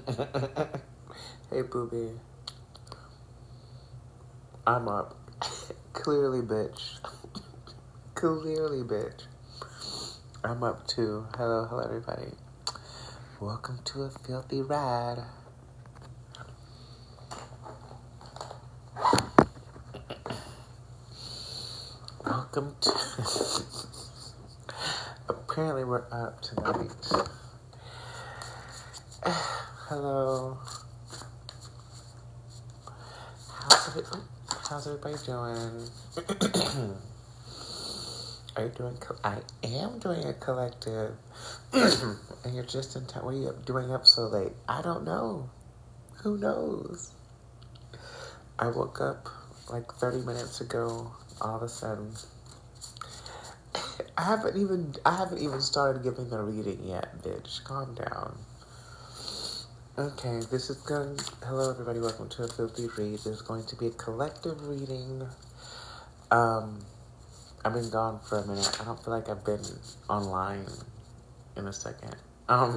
Hey, booby. I'm up. Clearly, bitch. Clearly, bitch. I'm up too. Hello, everybody. Welcome to a filthy ride. Welcome to... Apparently, we're up tonight. Hello. How's everybody doing? Are you doing... I am doing a collective. And you're just in time. What are you doing up so late? I don't know. Who knows? I woke up like 30 minutes ago. All of a sudden, I haven't even started giving the reading yet, bitch. Calm down. Okay, this is going... Hello, everybody. Welcome to a Filthy Read. There's going to be a collective reading. I've been gone for a minute. I don't feel like I've been online in a second. At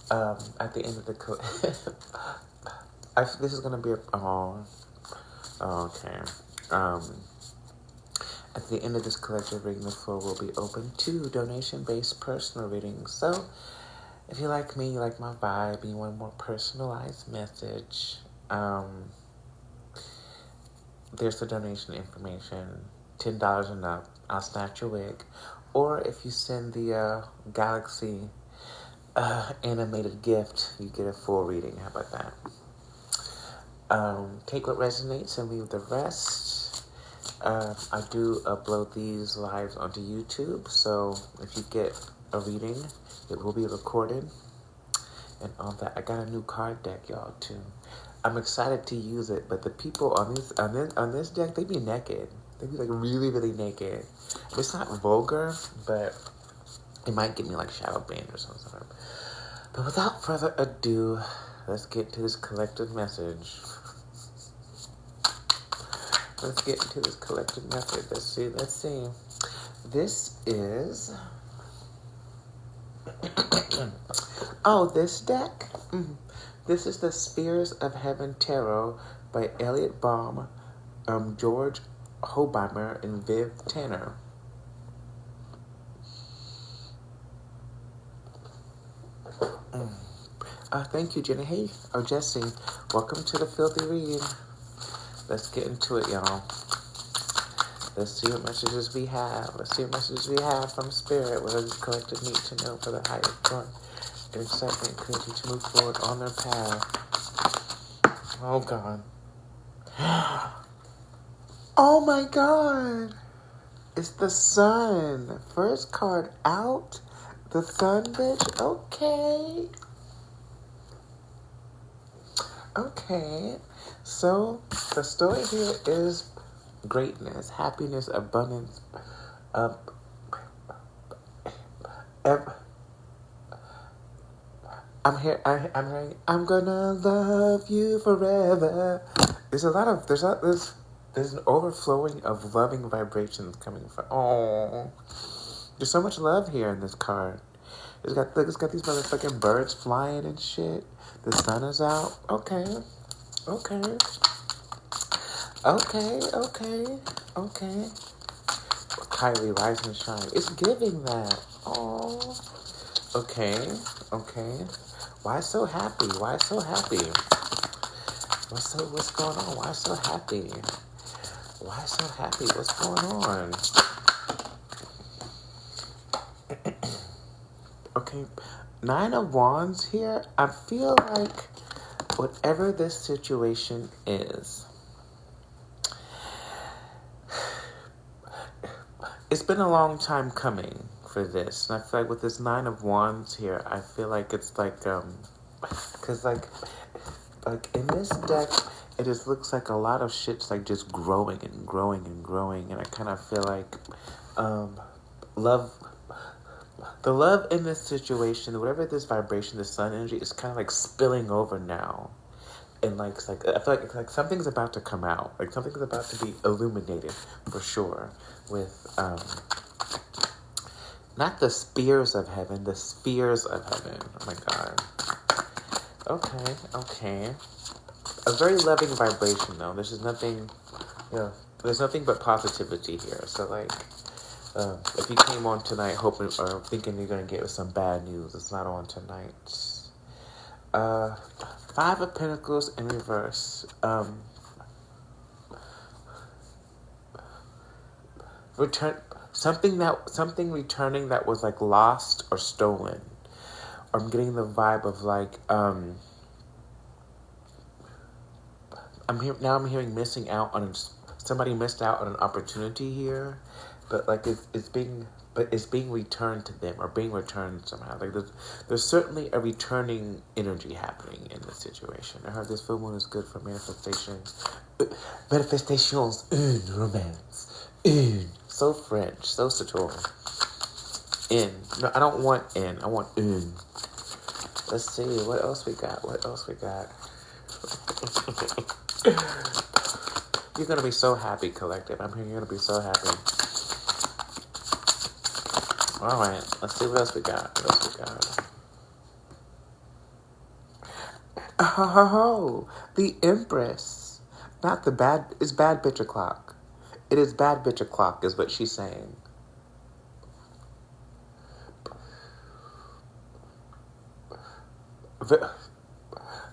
the end of the... this is going to be a... Oh, okay. At the end of this collective reading, the floor will be open to donation-based personal readings. So, if you like me, you like my vibe, you want a more personalized message, there's the donation information. $10 and up, I'll snatch your wig. Or if you send the Galaxy animated gift, you get a full reading. How about that? Take what resonates and leave the rest. I do upload these lives onto YouTube, so if you get a reading, it will be recorded. And all that. I got a new card deck, y'all, too. I'm excited to use it, but the people on this deck, they be naked. They be like really, really naked. It's not vulgar, but it might get me like shadow banned or something. But without further ado, let's get to this collective message. Let's get into this collective message. Let's see. This is... Oh, this deck? This is the Spears of Heaven Tarot by Elliot Baum, George Hobheimer, and Viv Tanner. Thank you, Jenny. Hey, Jesse. Welcome to the Filthy Read. Let's get into it, y'all. Let's see what messages we have. From Spirit. What does the collective need to know for the highest good and excitement encouraging to move forward on their path? Oh, God. Oh, my God. It's the sun. First card out. The sun, bitch. Okay. So, the story here is greatness, happiness, abundance. I'm here. I'm gonna love you forever. There's an overflowing of loving vibrations coming from. Oh, there's so much love here in this card. It's got these motherfucking birds flying and shit. The sun is out. Okay. Kylie, rise and shine. It's giving that. Oh. Okay. Why so happy? What's going on? Why so happy? What's going on? Okay. 9 of Wands here. I feel like whatever this situation is, it's been a long time coming for this. And I feel like with this 9 of Wands here, I feel like it's like, because like in this deck, it just looks like a lot of shit's like just growing. And I kind of feel like the love in this situation, whatever this vibration, the sun energy, is kind of like spilling over now. And I feel like something's about to come out. Like something's about to be illuminated for sure. With not the spears of heaven, the spheres of heaven. Oh my God. Okay. A very loving vibration, though. This is nothing, there's nothing but positivity here. So, like, if you came on tonight hoping or thinking you're going to get some bad news, it's not on tonight. Five of Pentacles in reverse. Something returning that was like lost or stolen. I'm getting the vibe of like I'm hearing missing out on somebody missed out on an opportunity here, but like it's being returned to them or being returned somehow. Like there's certainly a returning energy happening in this situation. I heard this full moon is good for manifestation, manifestations, romance, so French, so Sator. No, I don't want in. I want in. Let's see what else we got. You're gonna be so happy, collective. I'm here. You're gonna be so happy. All right, let's see what else we got. Oh, the Empress. Not the bad. It's bad bitch o'clock. It is bad bitch o'clock, is what she's saying.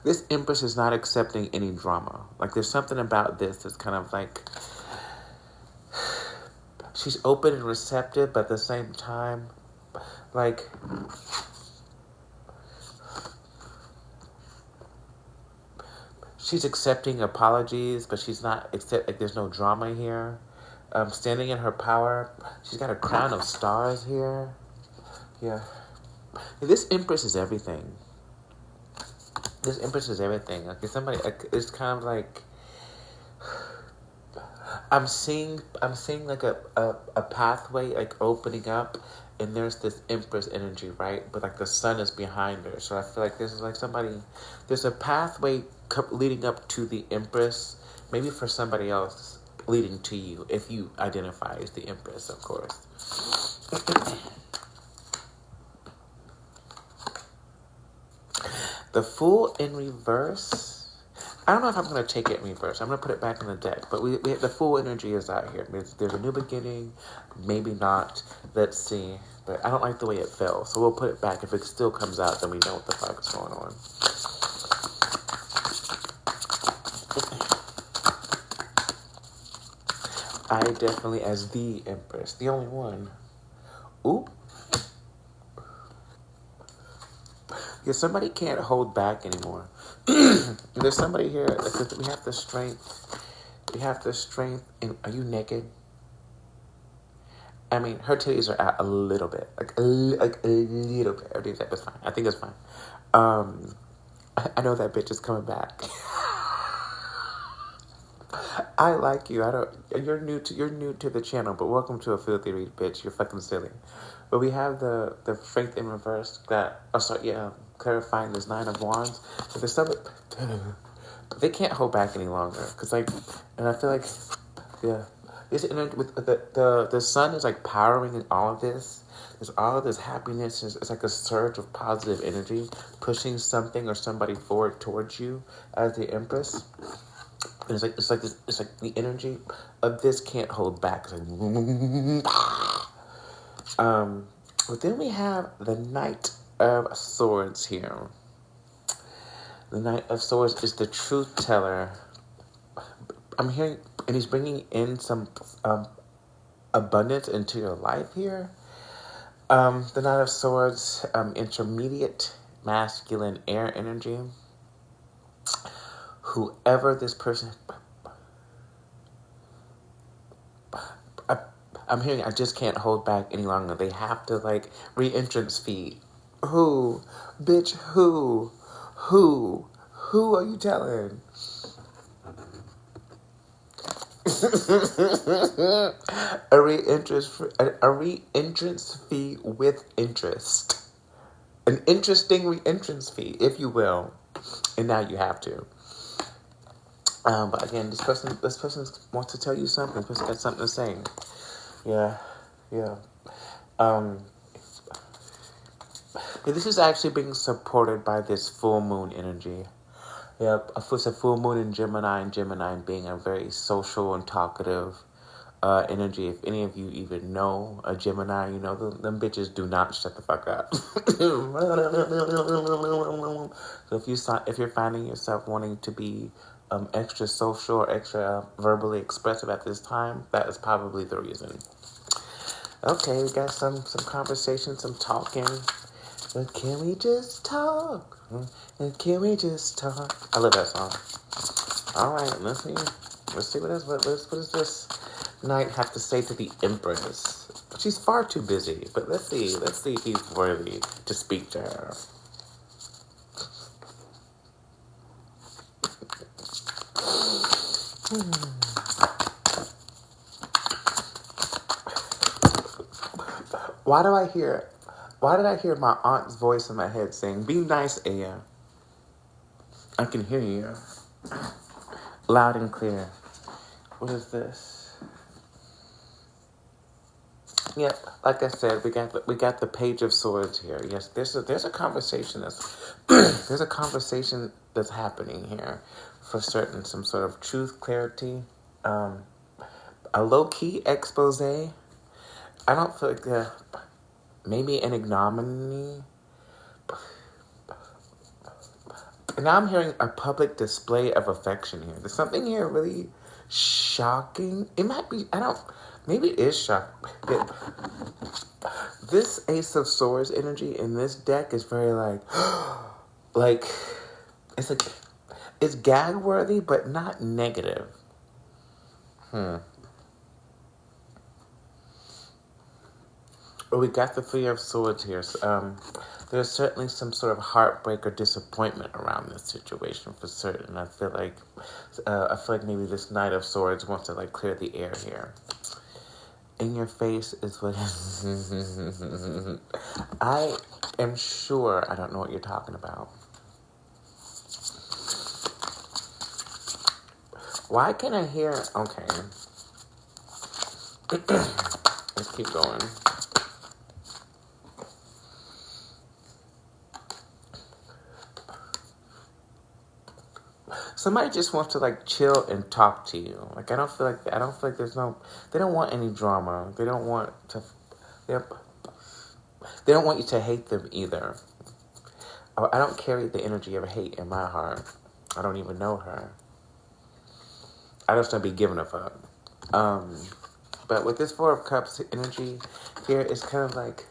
This Empress is not accepting any drama. Like, there's something about this that's kind of like... She's open and receptive, but at the same time, like... She's accepting apologies, but she's not... like, there's no drama here. Standing in her power. She's got a crown of stars here. Yeah. This Empress is everything. This Empress is everything. Like, if somebody, it's kind of like I'm seeing like a pathway like opening up, and there's this Empress energy, right? But like the sun is behind her, so I feel like this is like there's a pathway leading up to the Empress, maybe for somebody else leading to you, if you identify as the Empress, of course. The Fool in reverse. I don't know if I'm going to take it in reverse. I'm going to put it back in the deck. But the Fool energy is out here. There's a new beginning. Maybe not. Let's see. But I don't like the way it fell. So we'll put it back. If it still comes out, then we know what the fuck is going on. I definitely, as the Empress. The only one. Ooh. Yeah, somebody can't hold back anymore. There's somebody here. We have the strength. Are you naked? I mean, her titties are out a little bit, like a little bit. Everything's fine. I think it's fine. I know that bitch is coming back. I like you. You're new to the channel, but welcome to a filthy read, bitch. You're fucking silly. But we have the strength in reverse that. Oh, sorry. Yeah. Clarifying this 9 of Wands. But there's something... They can't hold back any longer. Because, like... And I feel like... Yeah. This energy with the sun is, like, powering in all of this. There's all of this happiness. It's like a surge of positive energy. Pushing something or somebody forward towards you as the Empress. And it's like the energy of this can't hold back. It's like... But then we have the Knight of Swords here. The Knight of Swords is the truth teller. I'm hearing, and he's bringing in some abundance into your life here. The Knight of Swords, intermediate masculine air energy. Whoever this person... I'm hearing I just can't hold back any longer. They have to, like, re-entrance fee. Who? Bitch, who? Who are you telling? a re-entrance fee with interest. An interesting re-entrance fee, if you will. And now you have to. But again, this person wants to tell you something. This person got something to say. Yeah. This is actually being supported by this full moon energy. Yep, it's a full moon in Gemini, and Gemini being a very social and talkative energy. If any of you even know a Gemini, you know them bitches do not shut the fuck up. So if you're finding yourself wanting to be extra social or extra verbally expressive at this time, that is probably the reason. Okay, we got some conversation, some talking. But can we just talk? And can we just talk? I love that song. All right, let's see what does this knight have to say to the Empress? She's far too busy, but let's see if he's worthy to speak to her. Why did I hear my aunt's voice in my head saying, "Be nice, Aya"? I can hear you. Loud and clear. What is this? Yep, like I said, we got the Page of Swords here. Yes, there's a conversation there's a conversation that's happening here for certain. Some sort of truth, clarity, a low-key expose. I don't feel like maybe an ignominy. And now I'm hearing a public display of affection here. There's something here really shocking. It might be, maybe it is shocking. This Ace of Swords energy in this deck is very it's gag worthy, but not negative. We got the Three of Swords here. There's certainly some sort of heartbreak or disappointment around this situation for certain. I feel like maybe this Knight of Swords wants to clear the air here. In your face is what. I am sure I don't know what you're talking about. Why can I hear? Okay. Let's keep going. Somebody just wants to chill and talk to you. I don't feel like there's no. They don't want any drama. They don't want to. They don't want you to hate them either. I don't carry the energy of hate in my heart. I don't even know her. I just don't be giving a fuck. But with this Four of Cups energy here, it's kind of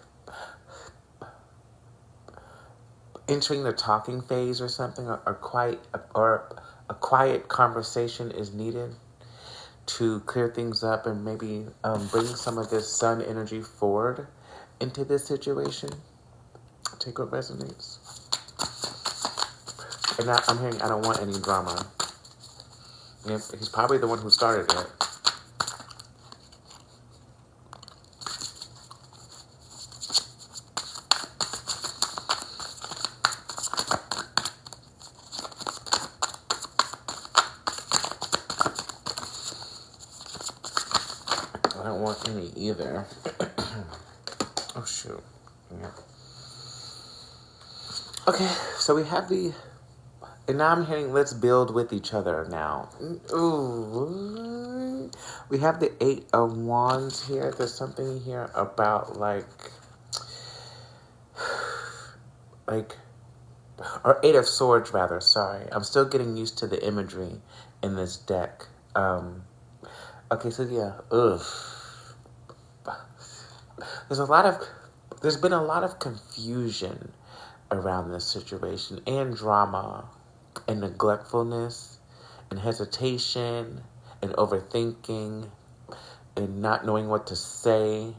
entering the talking phase or something, or a quiet conversation is needed to clear things up and maybe bring some of this sun energy forward into this situation. Take what resonates. And now I'm hearing I don't want any drama. Yep, he's probably the one who started it. I don't want any either. Oh, shoot. Yeah. Okay, so we have and now I'm hearing let's build with each other now. Ooh. We have the Eight of Wands here. There's something here about or Eight of Swords rather, sorry. I'm still getting used to the imagery in this deck. Okay, so yeah, there's been a lot of confusion around this situation and drama and neglectfulness and hesitation and overthinking and not knowing what to say.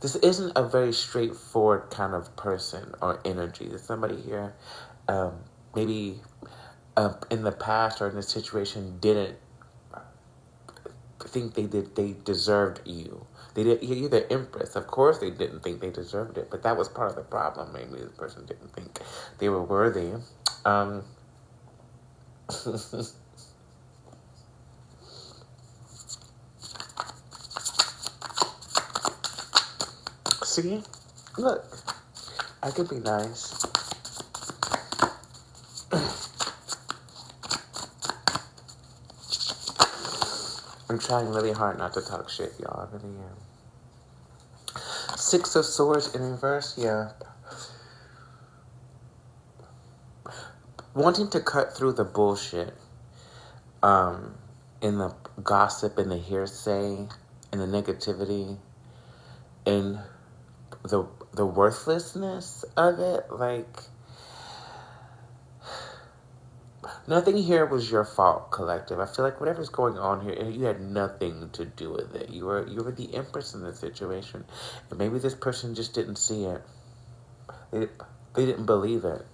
This isn't a very straightforward kind of person or energy. There's somebody here, maybe in the past or in this situation didn't think they deserved you. You're the Empress. Of course they didn't think they deserved it, but that was part of the problem. Maybe this person didn't think they were worthy. See? Look. I could be nice. I'm trying really hard not to talk shit, y'all. I really am. Six of Swords in reverse, yeah. Wanting to cut through the bullshit, in the gossip and the hearsay and the negativity and the worthlessness of it. Like, nothing here was your fault, collective. I feel like whatever's going on here, you had nothing to do with it. You were the empress in this situation, and maybe this person just didn't see it. They didn't believe it.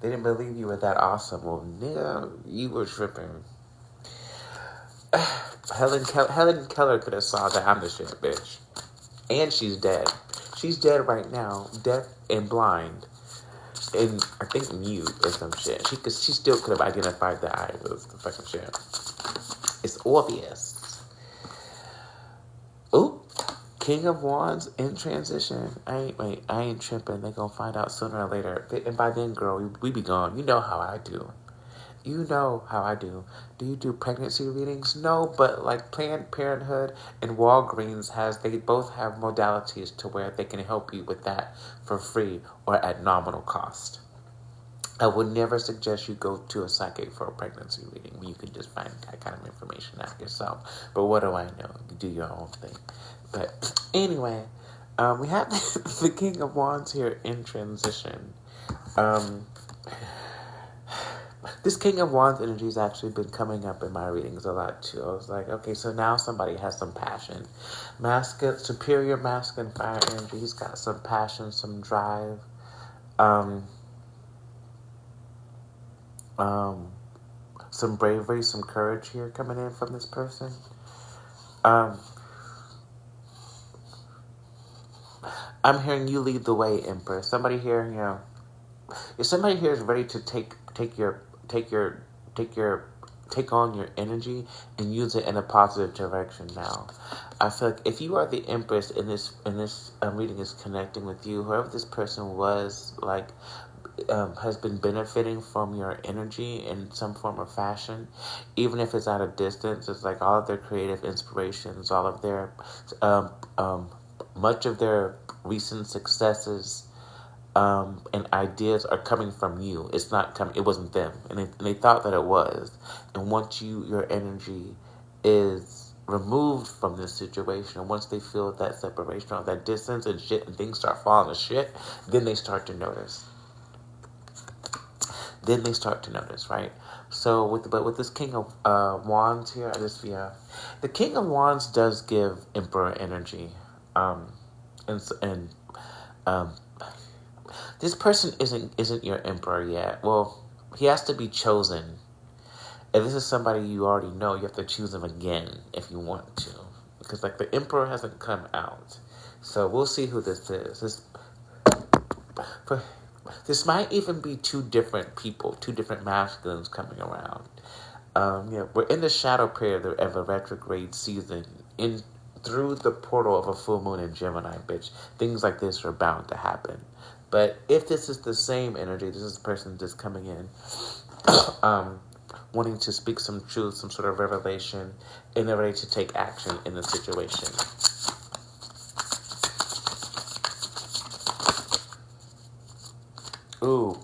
They didn't believe you were that awesome. Well, nigga, you were tripping. Helen Keller could have saw that I'm the shit, bitch. And she's dead. She's dead right now, deaf and blind, and I think mute or some shit. She still could have identified that I was the fucking shit. It's obvious. Oop. King of Wands in transition. I ain't tripping. They gonna find out sooner or later. And by then, girl, we be gone. You know how I do. You know how I do. Do you do pregnancy readings? No, but like Planned Parenthood and Walgreens they both have modalities to where they can help you with that for free or at nominal cost. I would never suggest you go to a psychic for a pregnancy reading when you can just find that kind of information out yourself. But what do I know? You do your own thing. But anyway, we have the King of Wands here in transition. This King of Wands energy has actually been coming up in my readings a lot too. I was like, okay, so now somebody has some passion. Superior masculine fire energy. He's got some passion, some drive. Some bravery, some courage here coming in from this person. I'm hearing you lead the way, Emperor. Somebody here, if somebody here is ready to take on your energy and use it in a positive direction now. I feel like if you are the Empress and this reading is connecting with you, whoever this person was, like, has been benefiting from your energy in some form or fashion, even if it's at a distance. It's like all of their creative inspirations, all of their much of their recent successes and ideas are coming from you. It's not coming. It wasn't them, and they thought that it was. And once your energy is removed from this situation, once they feel that separation or that distance and shit, and things start falling to shit, then they start to notice. Right? So with this King of Wands here, the King of Wands does give Emperor energy, this person isn't your Emperor yet. Well, he has to be chosen. If this is somebody you already know, you have to choose him again if you want to, because like the Emperor hasn't come out. So we'll see who this is. This might even be two different people, two different masculines coming around. We're in the shadow period of a retrograde season, through the portal of a full moon in Gemini, bitch. Things like this are bound to happen. But if this is the same energy, this is the person just coming in, wanting to speak some truth, some sort of revelation, and they're ready to take action in the situation. Ooh,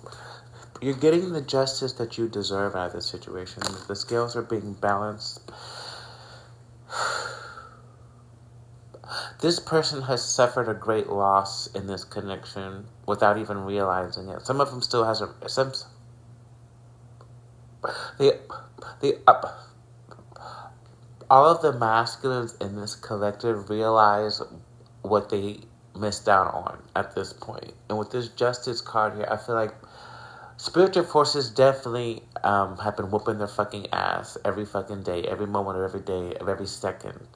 you're getting the justice that you deserve out of this situation. The scales are being balanced. This person has suffered a great loss in this connection without even realizing it. Some of them still has all of the masculines in this collective realize what they missed out on at this point. And with this justice card here, I feel like spiritual forces definitely have been whooping their fucking ass every fucking day, every moment of every day, of every second.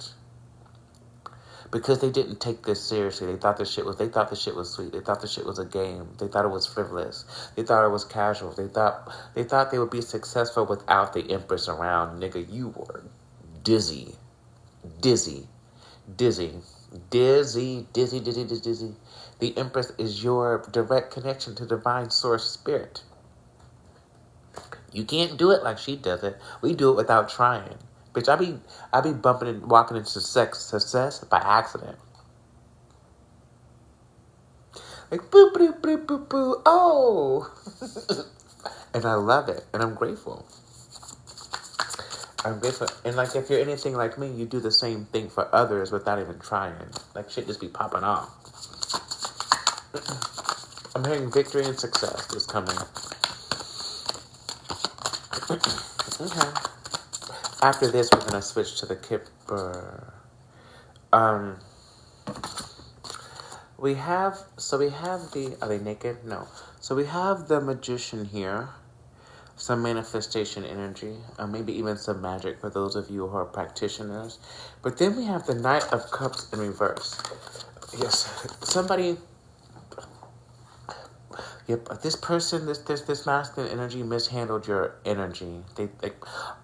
Because they didn't take this seriously. They thought the shit was sweet. They thought the shit was a game. They thought it was frivolous. They thought it was casual. They thought they would be successful without the Empress around. Nigga, you were dizzy. Dizzy. Dizzy, dizzy, dizzy, dizzy, dizzy. The Empress is your direct connection to divine source spirit. You can't do it like she does it. We do it without trying. Bitch, I be bumping and walking into success by accident. Like, boop, boop, boop, boop, boop, oh! And I love it, and I'm grateful. I'm grateful. And, like, if you're anything like me, you do the same thing for others without even trying. Like, shit just be popping off. I'm hearing victory and success is coming. Okay. After this, we're going to switch to the Kipper. We have the, are they naked? No. So we have the Magician here. Some manifestation energy. Maybe even some magic for those of you who are practitioners. But then we have the Knight of Cups in reverse. Yes. Somebody... Yep, this person, this masculine energy mishandled your energy.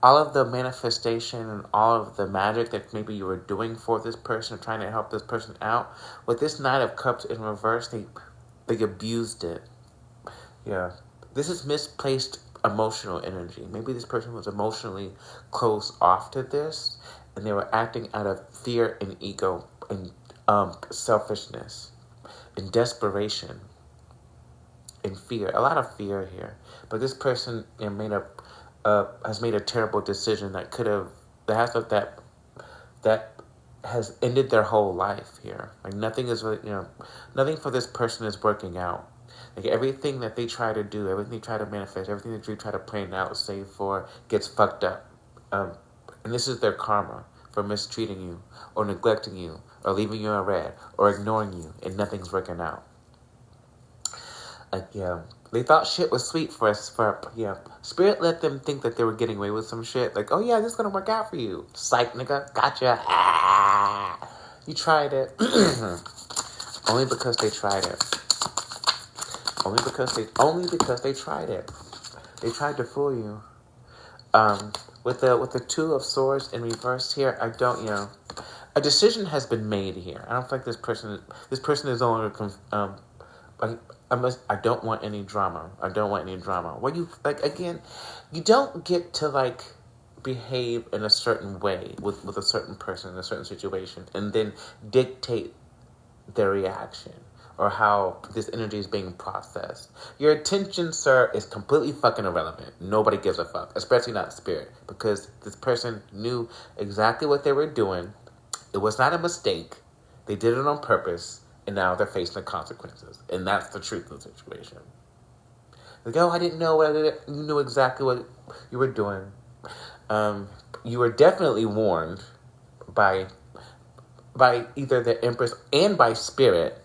All of the manifestation and all of the magic that maybe you were doing for this person, trying to help this person out, with this Knight of Cups in reverse, they abused it. Yeah, this is misplaced emotional energy. Maybe this person was emotionally closed off to this, and they were acting out of fear and ego and selfishness and desperation. In fear, a lot of fear here, but this person has made a terrible decision that has ended their whole life here. Like nothing is really, nothing for this person is working out. Like everything that they try to do, everything they try to manifest, everything that they try to plan out, save for, gets fucked up. And this is their karma for mistreating you, or neglecting you, or leaving you in red, or ignoring you, and nothing's working out. Like, yeah, they thought shit was sweet for us. Spirit let them think that they were getting away with some shit. Like, oh yeah, this is gonna work out for you. Psych, nigga, gotcha. Ah, you tried it. Only because they tried it. Only because they tried it. They tried to fool you. With the Two of Swords in reverse here, a decision has been made here. I don't think this person is no longer I don't want any drama. I don't want any drama. You don't get to behave in a certain way with a certain person in a certain situation and then dictate their reaction or how this energy is being processed. Your attention, sir, is completely fucking irrelevant. Nobody gives a fuck, especially not spirit, because this person knew exactly what they were doing. It was not a mistake. They did it on purpose. And now they're facing the consequences. And that's the truth of the situation. Like, oh, I didn't know what I did. You knew exactly what you were doing. You were definitely warned by either the Empress and by Spirit.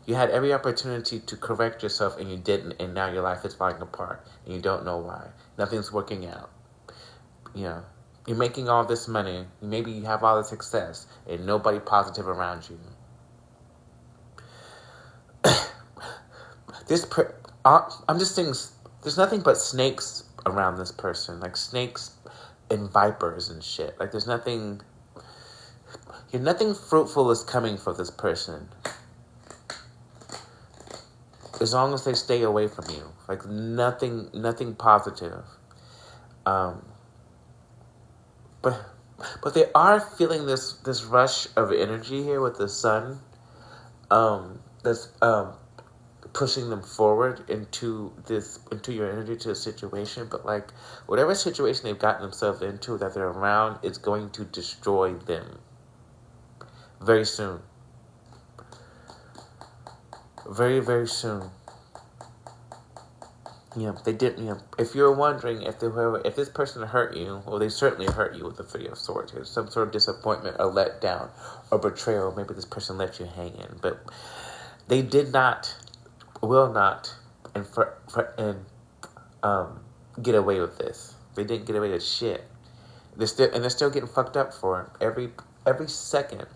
You had every opportunity to correct yourself and you didn't. And now your life is falling apart. And you don't know why. Nothing's working out. You're making all this money. Maybe you have all this success. And nobody positive around you. I'm just saying, there's nothing but snakes around this person. Like snakes and vipers and shit. Like there's nothing fruitful is coming for this person. As long as they stay away from you. Like nothing positive. But they are feeling this rush of energy here with the sun. That's pushing them forward into your energy, to a situation. But whatever situation they've gotten themselves into that they're around, it's going to destroy them very soon. Very, very soon. They didn't. If you're wondering if this person hurt you, well, they certainly hurt you with the Three of Swords. There's some sort of disappointment, or letdown, or betrayal. Maybe this person let you hang in, but they did not. Will not get away with this. They didn't get away with shit. They're still getting fucked up for it every second.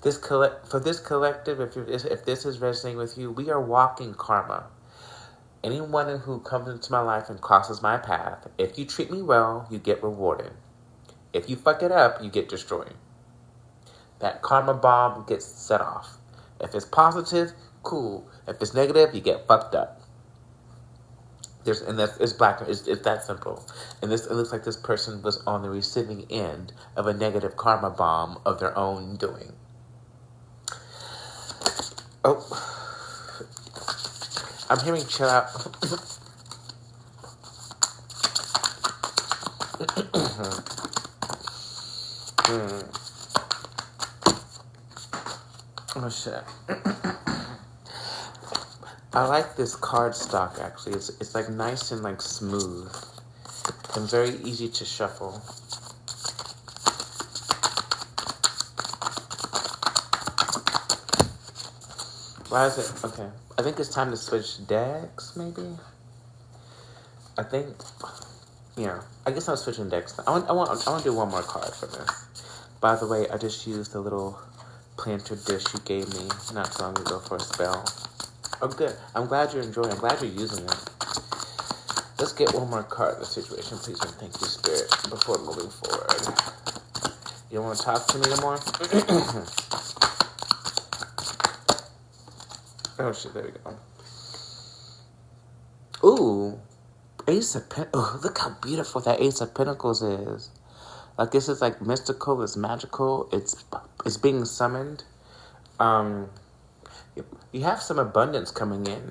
For this collective, if this is resonating with you, we are walking karma. Anyone who comes into my life and crosses my path, if you treat me well, you get rewarded. If you fuck it up, you get destroyed. That karma bomb gets set off. If it's positive, cool. If it's negative, you get fucked up. It's black. It's that simple. And it looks like this person was on the receiving end of a negative karma bomb of their own doing. Oh, I'm hearing chill out. Oh shit. I like this card stock actually. It's like nice and like smooth and very easy to shuffle. Why is it? Okay. I think it's time to switch decks, maybe? I think, yeah. I guess I'm switching decks. I want to do one more card for this. By the way, I just used the little planter dish you gave me not too long ago for a spell. Oh, good. I'm glad you're enjoying it. I'm glad you're using it. Let's get one more card of the situation, please, and thank you, Spirit, before moving forward. You don't want to talk to me anymore? Oh, shit, there we go. Ooh, Ace of Pentacles. Oh, look how beautiful that Ace of Pentacles is. Like, this is, like, mystical, it's magical, it's being summoned. You have some abundance coming in.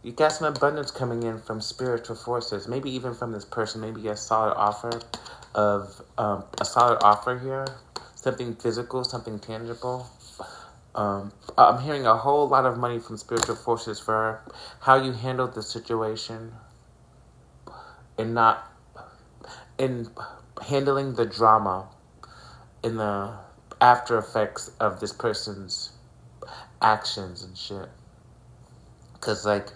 You got some abundance coming in from spiritual forces. Maybe even from this person. Maybe a solid offer here. Something physical, something tangible. I'm hearing a whole lot of money from spiritual forces for how you handled the situation and not in handling the drama in the after effects of this person's actions and shit. Because, like,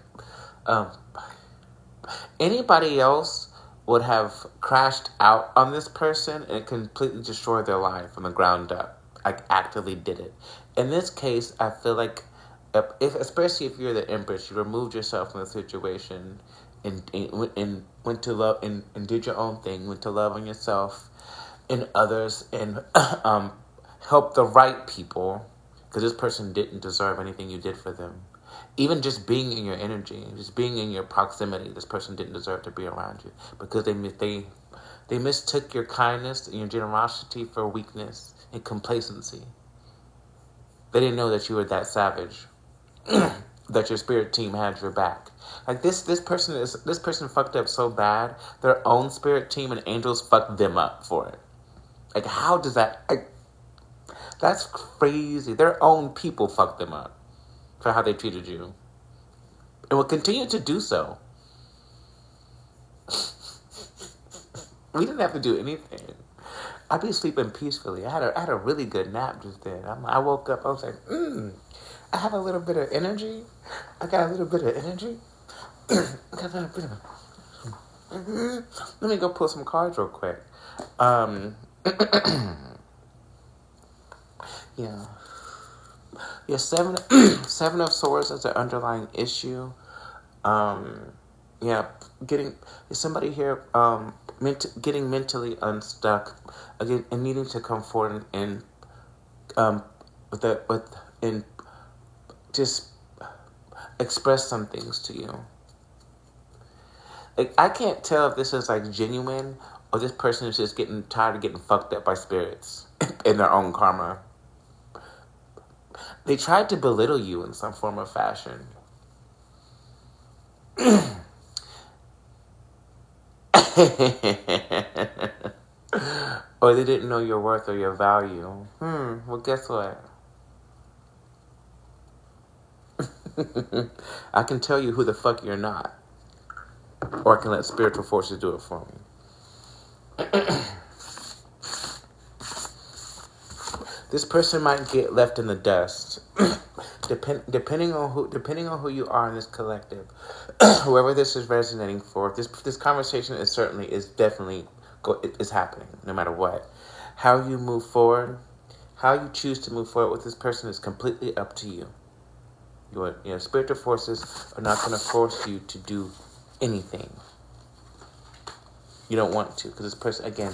anybody else would have crashed out on this person and completely destroyed their life from the ground up. Like, actively did it. In this case, I feel like, especially if you're the Empress, you removed yourself from the situation and went to love and did your own thing, went to love on yourself and others and help the right people, because this person didn't deserve anything you did for them. Even just being in your energy, just being in your proximity, this person didn't deserve to be around you, because they mistook your kindness and your generosity for weakness and complacency. They didn't know that you were that savage, that your spirit team had your back. Like this person fucked up so bad, their own spirit team and angels fucked them up for it. Like, how does that? That's crazy. Their own people fucked them up for how they treated you, and will continue to do so. We didn't have to do anything. I'd be sleeping peacefully. I had a really good nap just then. I woke up. I was like, I have a little bit of energy. I got a little bit of energy. Let me go pull some cards real quick. Yeah, seven of Swords as an underlying issue. Somebody here getting mentally unstuck again and needing to come forward and just express some things to you. Like, I can't tell if this is like genuine or this person is just getting tired of getting fucked up by spirits in their own karma. They tried to belittle you in some form or fashion. Or they didn't know your worth or your value. Well, guess what? I can tell you who the fuck you're not. Or I can let spiritual forces do it for me. This person might get left in the dust. Depending on who you are in this collective, whoever this is resonating for, this conversation is definitely happening no matter what. How you move forward, how you choose to move forward with this person is completely up to you. Spiritual forces are not going to force you to do anything. You don't want to, because this person, again,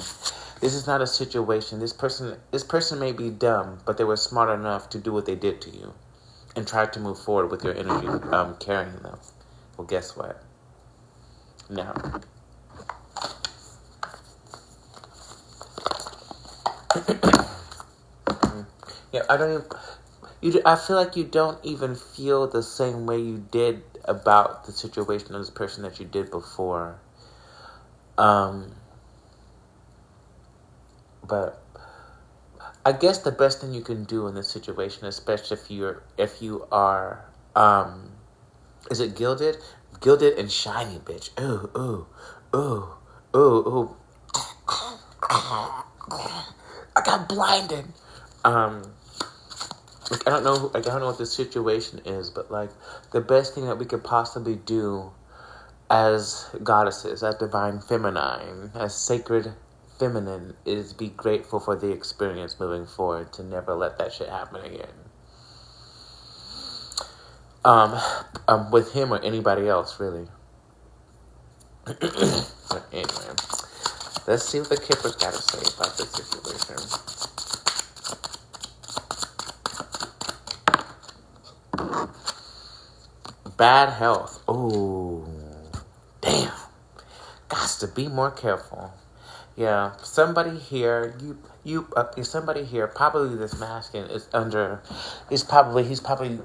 this is not a situation. This person may be dumb, but they were smart enough to do what they did to you, and try to move forward with your energy, carrying them. Well, guess what? No. Yeah, I don't even. I feel like you don't even feel the same way you did about the situation of this person that you did before. But I guess the best thing you can do in this situation, especially if you are, is it gilded? Gilded and shiny, bitch. Ooh, ooh, ooh, ooh, ooh. I got blinded. Like, I don't know what the situation is, but like the best thing that we could possibly do as goddesses, as divine feminine, as sacred feminine, is be grateful for the experience moving forward, to never let that shit happen again. With him or anybody else, really. Anyway, let's see what the Kippers got to say about this situation. Bad health. Oh, damn. Gots to be more careful. Yeah, somebody here, somebody here, probably this masculine is he's probably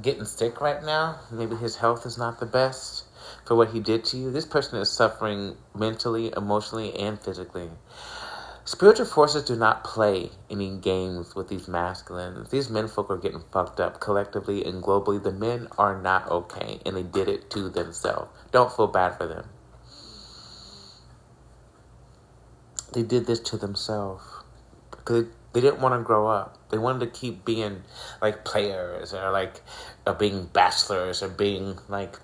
getting sick right now. Maybe his health is not the best for what he did to you. This person is suffering mentally, emotionally, and physically. Spiritual forces do not play any games with these masculines. These menfolk are getting fucked up collectively and globally. The men are not okay, and they did it to themselves. Don't feel bad for them. They did this to themselves because they didn't want to grow up. They wanted to keep being like players, or like being bachelors, or being like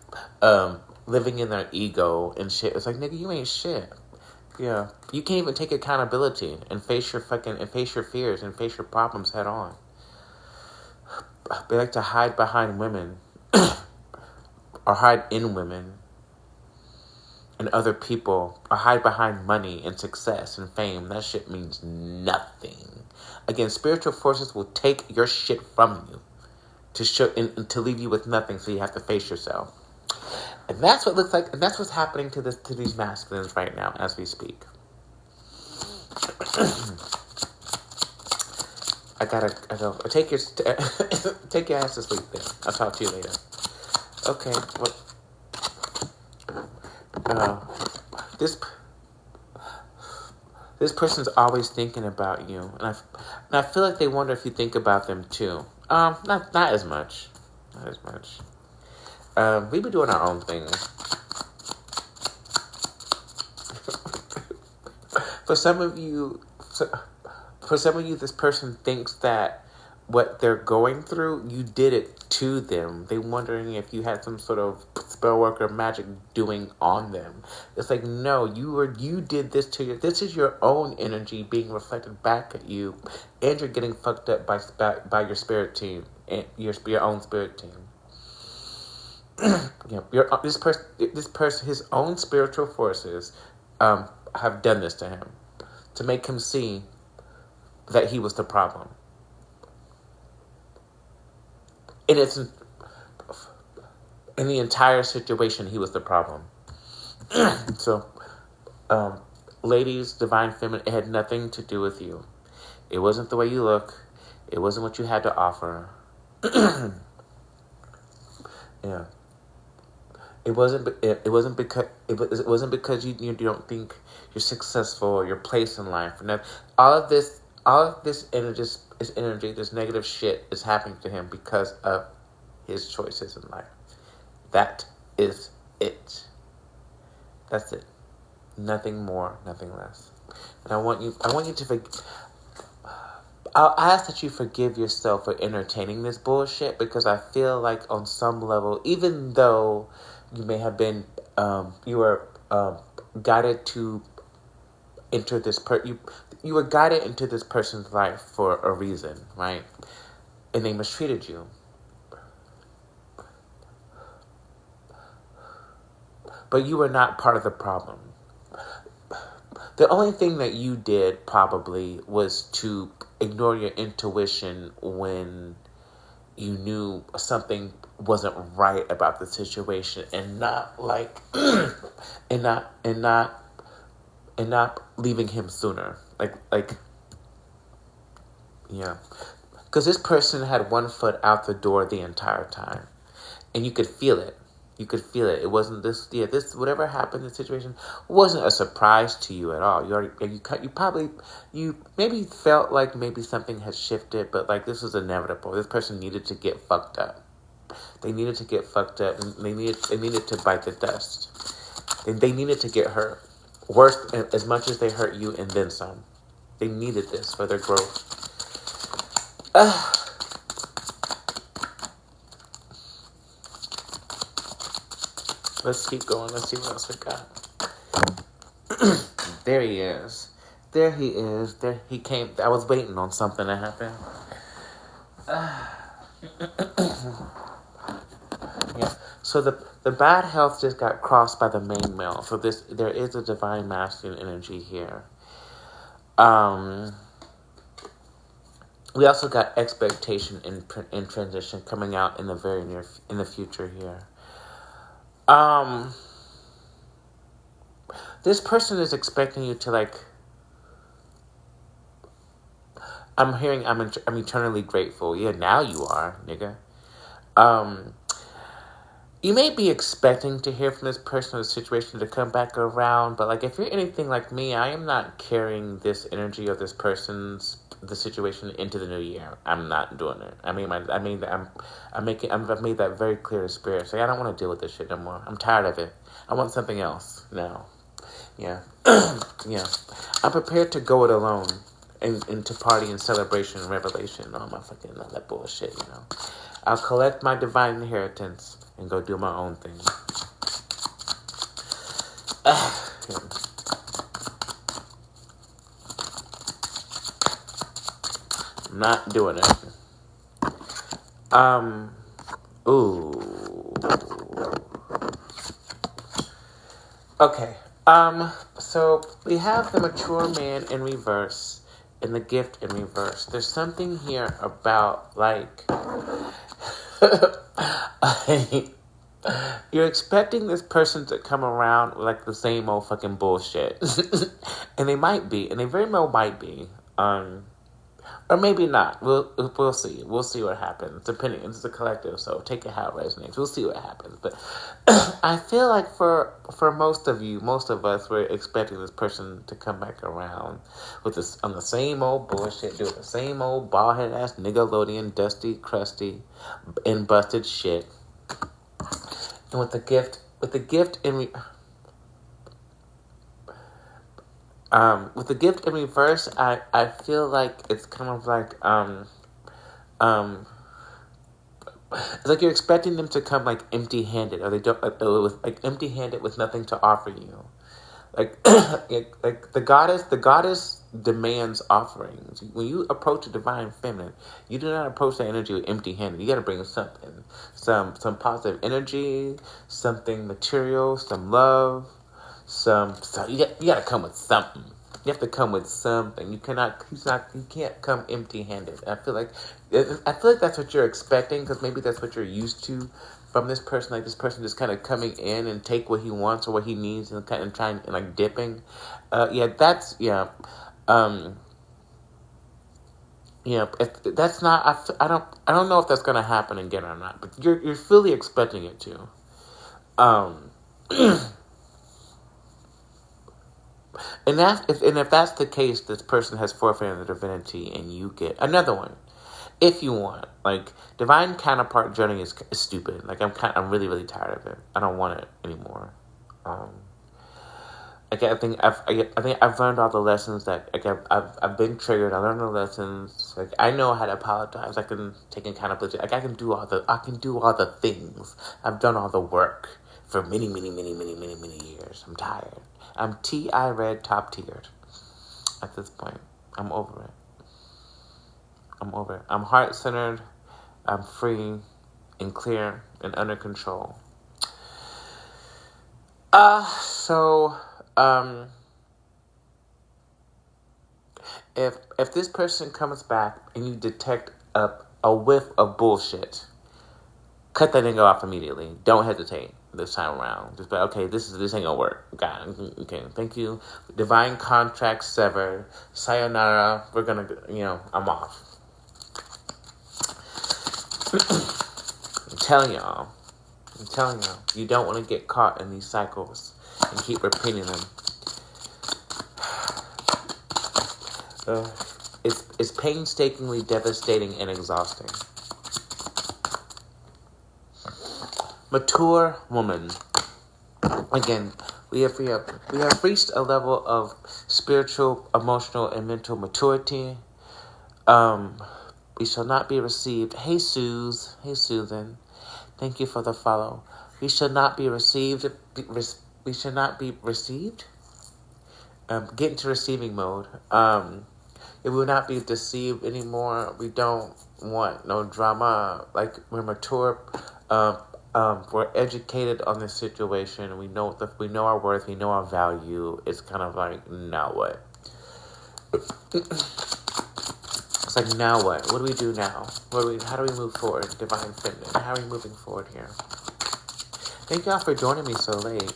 living in their ego and shit. It's like, nigga, you ain't shit. Yeah, you can't even take accountability and face your fears and face your problems head on. They like to hide behind women or hide in women and other people, or hide behind money and success and fame. That shit means nothing. Again, spiritual forces will take your shit from you to leave you with nothing, so you have to face yourself. And that's what it looks like, and that's what's happening to these masculines right now as we speak. I go. Take your ass to sleep then. I'll talk to you later. Okay. This person's always thinking about you, and I feel like they wonder if you think about them too. Not as much. Not as much. We be doing our own thing. For some of you, this person thinks that what they're going through, you did it to them. They're wondering if you had some sort of spell work or magic doing on them. It's like, no, you did this to you. This is your own energy being reflected back at you, and you're getting fucked up by your spirit team and your own spirit team. This person, his own spiritual forces, have done this to him to make him see that he was the problem. And it's in the entire situation, he was the problem. So, ladies, divine feminine, it had nothing to do with you. It wasn't the way you look. It wasn't what you had to offer. Yeah. It wasn't because you don't think you're successful or your place in life. And all of this energy, this negative shit is happening to him because of his choices in life. That is it. That's it. Nothing more, nothing less. And I want you to I'll ask that you forgive yourself for entertaining this bullshit, because I feel like on some level, even though you may have been, you were guided to enter this you were guided into this person's life for a reason, right? And they mistreated you. But you were not part of the problem. The only thing that you did probably was to ignore your intuition when you knew something wasn't right about the situation, and not like and not leaving him sooner. Like yeah, because this person had one foot out the door the entire time, and you could feel it. You could feel it. It wasn't this. Yeah, this whatever happened in the situation wasn't a surprise to you at all. You maybe felt like maybe something had shifted, but like this was inevitable. This person needed to get fucked up. They needed to get fucked up, and they needed to bite the dust. They needed to get hurt, worse as much as they hurt you, and then some. They needed this for their growth. Let's keep going. Let's see what else we got. There he is. There he is. There he came. I was waiting on something to happen. Yeah. So the bad health just got crossed by the main male. So there is a divine masculine energy here. We also got expectation in transition coming out in the future here. This person is expecting you to like. I'm eternally grateful. Yeah, now you are, nigga. You may be expecting to hear from this person or the situation to come back around, but like if you're anything like me, I am not carrying this energy of this person's the situation into the new year. I'm not doing it. I've made that very clear to spirit. So I don't want to deal with this shit no more. I'm tired of it. I want something else now. Yeah. Yeah. I'm prepared to go it alone and to party and celebration and revelation. All that bullshit, you know. I'll collect my divine inheritance and go do my own thing. I'm not doing it. Ooh. Okay. So we have the mature man in reverse and the gift in reverse. There's something here about like you're expecting this person to come around with like the same old fucking bullshit. And they might be, and they very well might be. Or maybe not. We'll see. We'll see what happens. Depending, it's a collective, so take it how it resonates. We'll see what happens. But I feel like for most of us, we're expecting this person to come back around with this on the same old bullshit, doing the same old bald-headed ass Nickelodeon, dusty, crusty, and busted shit. And with the gift in reverse, I feel like it's kind of like it's like you're expecting them to come like empty-handed, or they don't like empty-handed with nothing to offer you. Like like the goddess demands offerings. When you approach a divine feminine, you do not approach that energy with empty-handed. You got to bring something, some positive energy, something material, some love. You got to come with something. You have to come with something. You can't come empty-handed. I feel like that's what you're expecting, because maybe that's what you're used to from this person. Like this person just kind of coming in and take what he wants or what he needs and kind of trying and like dipping. If that's not, I don't know if that's gonna happen again or not. But you're fully expecting it to. And if that's the case, this person has forfeited the divinity, and you get another one, if you want. Like divine counterpart journey is stupid. Like I'm really really tired of it. I don't want it anymore. I think I've learned all the lessons that I've been triggered. I learned the lessons. Like I know how to apologize. I can take accountability. Like I can do all the things. I've done all the work for many years. I'm tired. I'm red top tiered at this point. I'm over it. I'm heart-centered. I'm free and clear and under control. if this person comes back and you detect a whiff of bullshit, cut that nigga off immediately. Don't hesitate this time around. Just be like, okay, this ain't gonna work. Got it. Okay, thank you. Divine contract severed. Sayonara. We're gonna, I'm off. I'm telling y'all, you don't want to get caught in these cycles and keep repeating them. It's painstakingly devastating and exhausting. Mature woman. Again, we have reached a level of spiritual, emotional, and mental maturity. We shall not be received. Hey, Susan. Thank you for the follow. We shall not be received. We should not be received. Get into receiving mode. We will not be deceived anymore. We don't want no drama. Like, we're mature. We're educated on this situation. We know our worth. We know our value. It's kind of like, now what? It's like, now what? What do we do now? How do we move forward? Divine Feminine. How are we moving forward here? Thank y'all for joining me so late.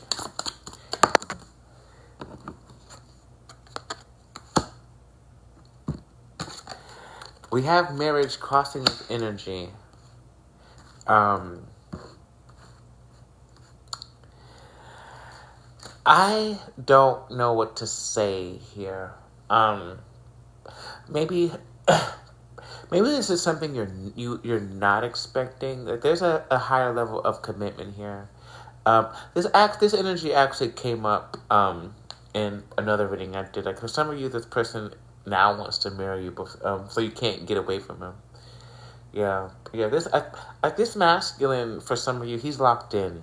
We have marriage crossing this energy. I don't know what to say here. Maybe this is something you're not expecting. Like, there's a higher level of commitment here. This energy actually came up in another reading I did. Like, for some of you, this person now wants to marry you, so you can't get away from him. Yeah. This masculine, for some of you, he's locked in.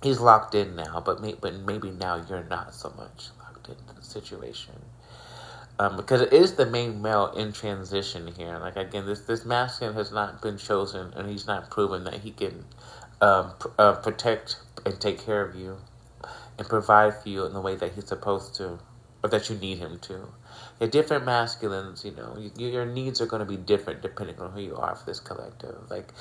He's locked in now, but maybe now you're not so much locked into the situation. Because it is the main male in transition here. Like, again, this masculine has not been chosen, and he's not proven that he can protect and take care of you and provide for you in the way that he's supposed to, or that you need him to. Yeah, different masculines, your needs are going to be different depending on who you are for this collective. Like,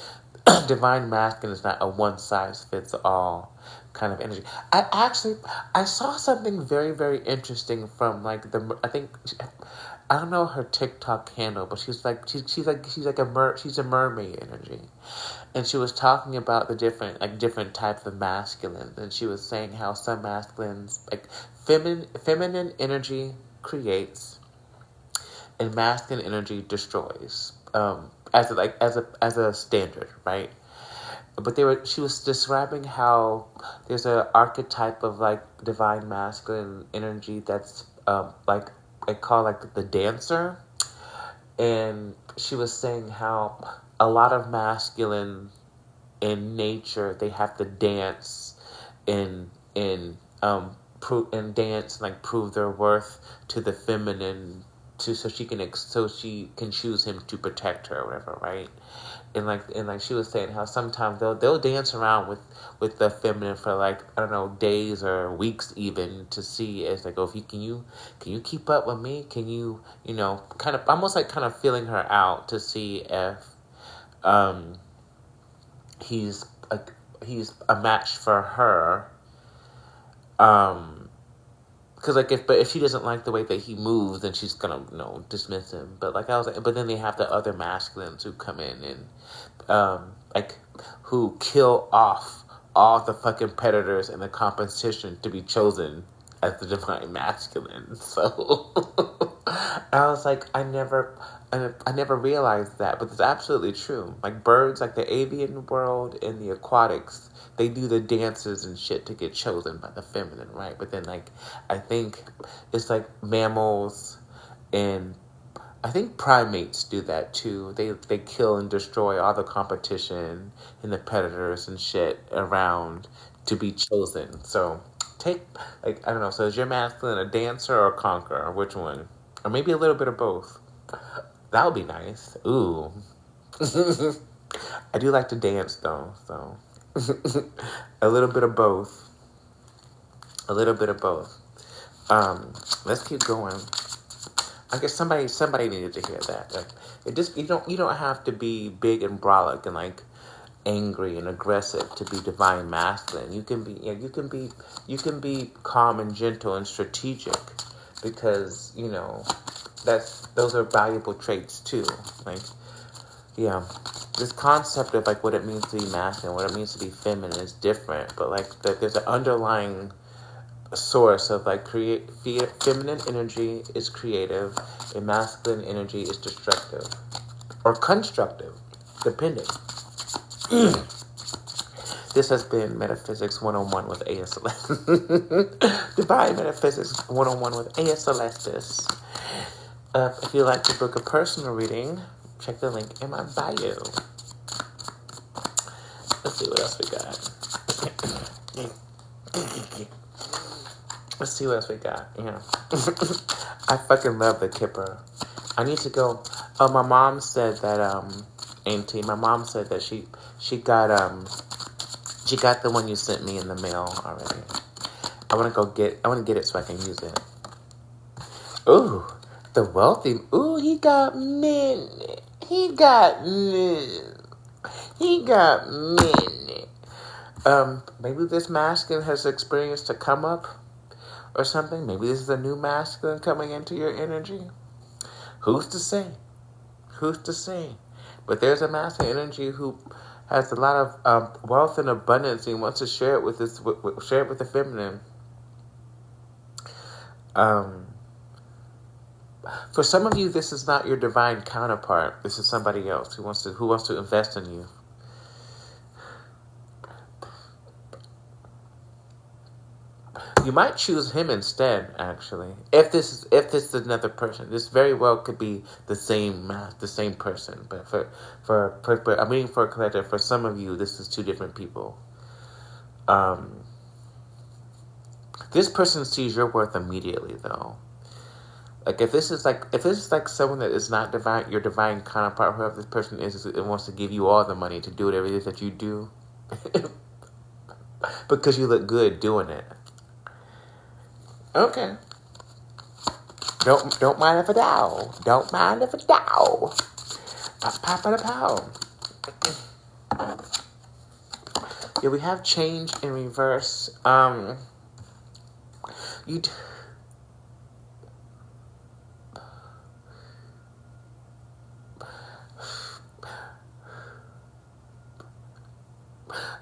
divine masculine is not a one-size-fits-all kind of energy. I saw something very, very interesting from, like, I don't know her TikTok handle, but she's a mermaid energy, and she was talking about the different types of masculines, and she was saying how some masculines, like, feminine energy creates, and masculine energy destroys. As a standard, right? But she was describing how there's an archetype of, like, divine masculine energy that's like I call, like, the dancer, and she was saying how a lot of masculine in nature, they have to dance and prove their worth to the feminine, so she can choose him to protect her or whatever, right? And like she was saying how sometimes they'll dance around with the feminine for, like, I don't know, days or weeks even, to see as, like, if can you keep up with me? Can you kind of almost like kind of feeling her out to see if he's a match for her. Because, like, if she doesn't like the way that he moves, then she's gonna, dismiss him. But, like, but then they have the other masculines who come in and, who kill off all the fucking predators in the competition to be chosen as the divine masculine. So, I was like, I never realized that, but it's absolutely true. Like, birds, like the avian world and the aquatics, they do the dances and shit to get chosen by the feminine, right? But then, like, I think it's like mammals and I think primates do that too. They kill and destroy all the competition and the predators and shit around to be chosen. So I don't know. So is your masculine a dancer or a conqueror? Which one? Or maybe a little bit of both. That would be nice. Ooh. I do like to dance though, so. A little bit of both. Let's keep going. I guess somebody needed to hear that. Like, it just you don't have to be big and brolic and like angry and aggressive to be divine masculine. You can be calm and gentle and strategic, because those are valuable traits too. Like, yeah, this concept of like what it means to be masculine, what it means to be feminine is different, but like there's an underlying source of like feminine energy is creative and masculine energy is destructive or constructive, depending. This has been Metaphysics 101 with A.S. Celestis. Divine Metaphysics 101 with A.S. Celestis. If you'd like to book a personal reading, check the link in my bio. Let's see what else we got. Let's see what else we got. Yeah. I fucking love the Kipper. I need to go. Oh, my mom said that, Auntie, my mom said that she got the one you sent me in the mail already. I want to get it so I can use it. Ooh, the wealthy. Ooh, he got men. Maybe this masculine has experienced a come up or something. Maybe this is a new masculine coming into your energy. Who's to say? But there's a masculine energy who has a lot of wealth and abundance and wants to share it with the feminine. For some of you, this is not your divine counterpart. This is somebody else who wants to invest in you. You might choose him instead, actually. If this is another person, this very well could be the same person. But I'm reading for a collective. For some of you, this is two different people. This person sees your worth immediately, though. Like if this is like someone that is not your divine counterpart, whoever this person is, and wants to give you all the money to do whatever it is that you do, because you look good doing it. Okay. Don't mind if I dow. Don't mind if I dow. Pow. Yeah, we have change in reverse.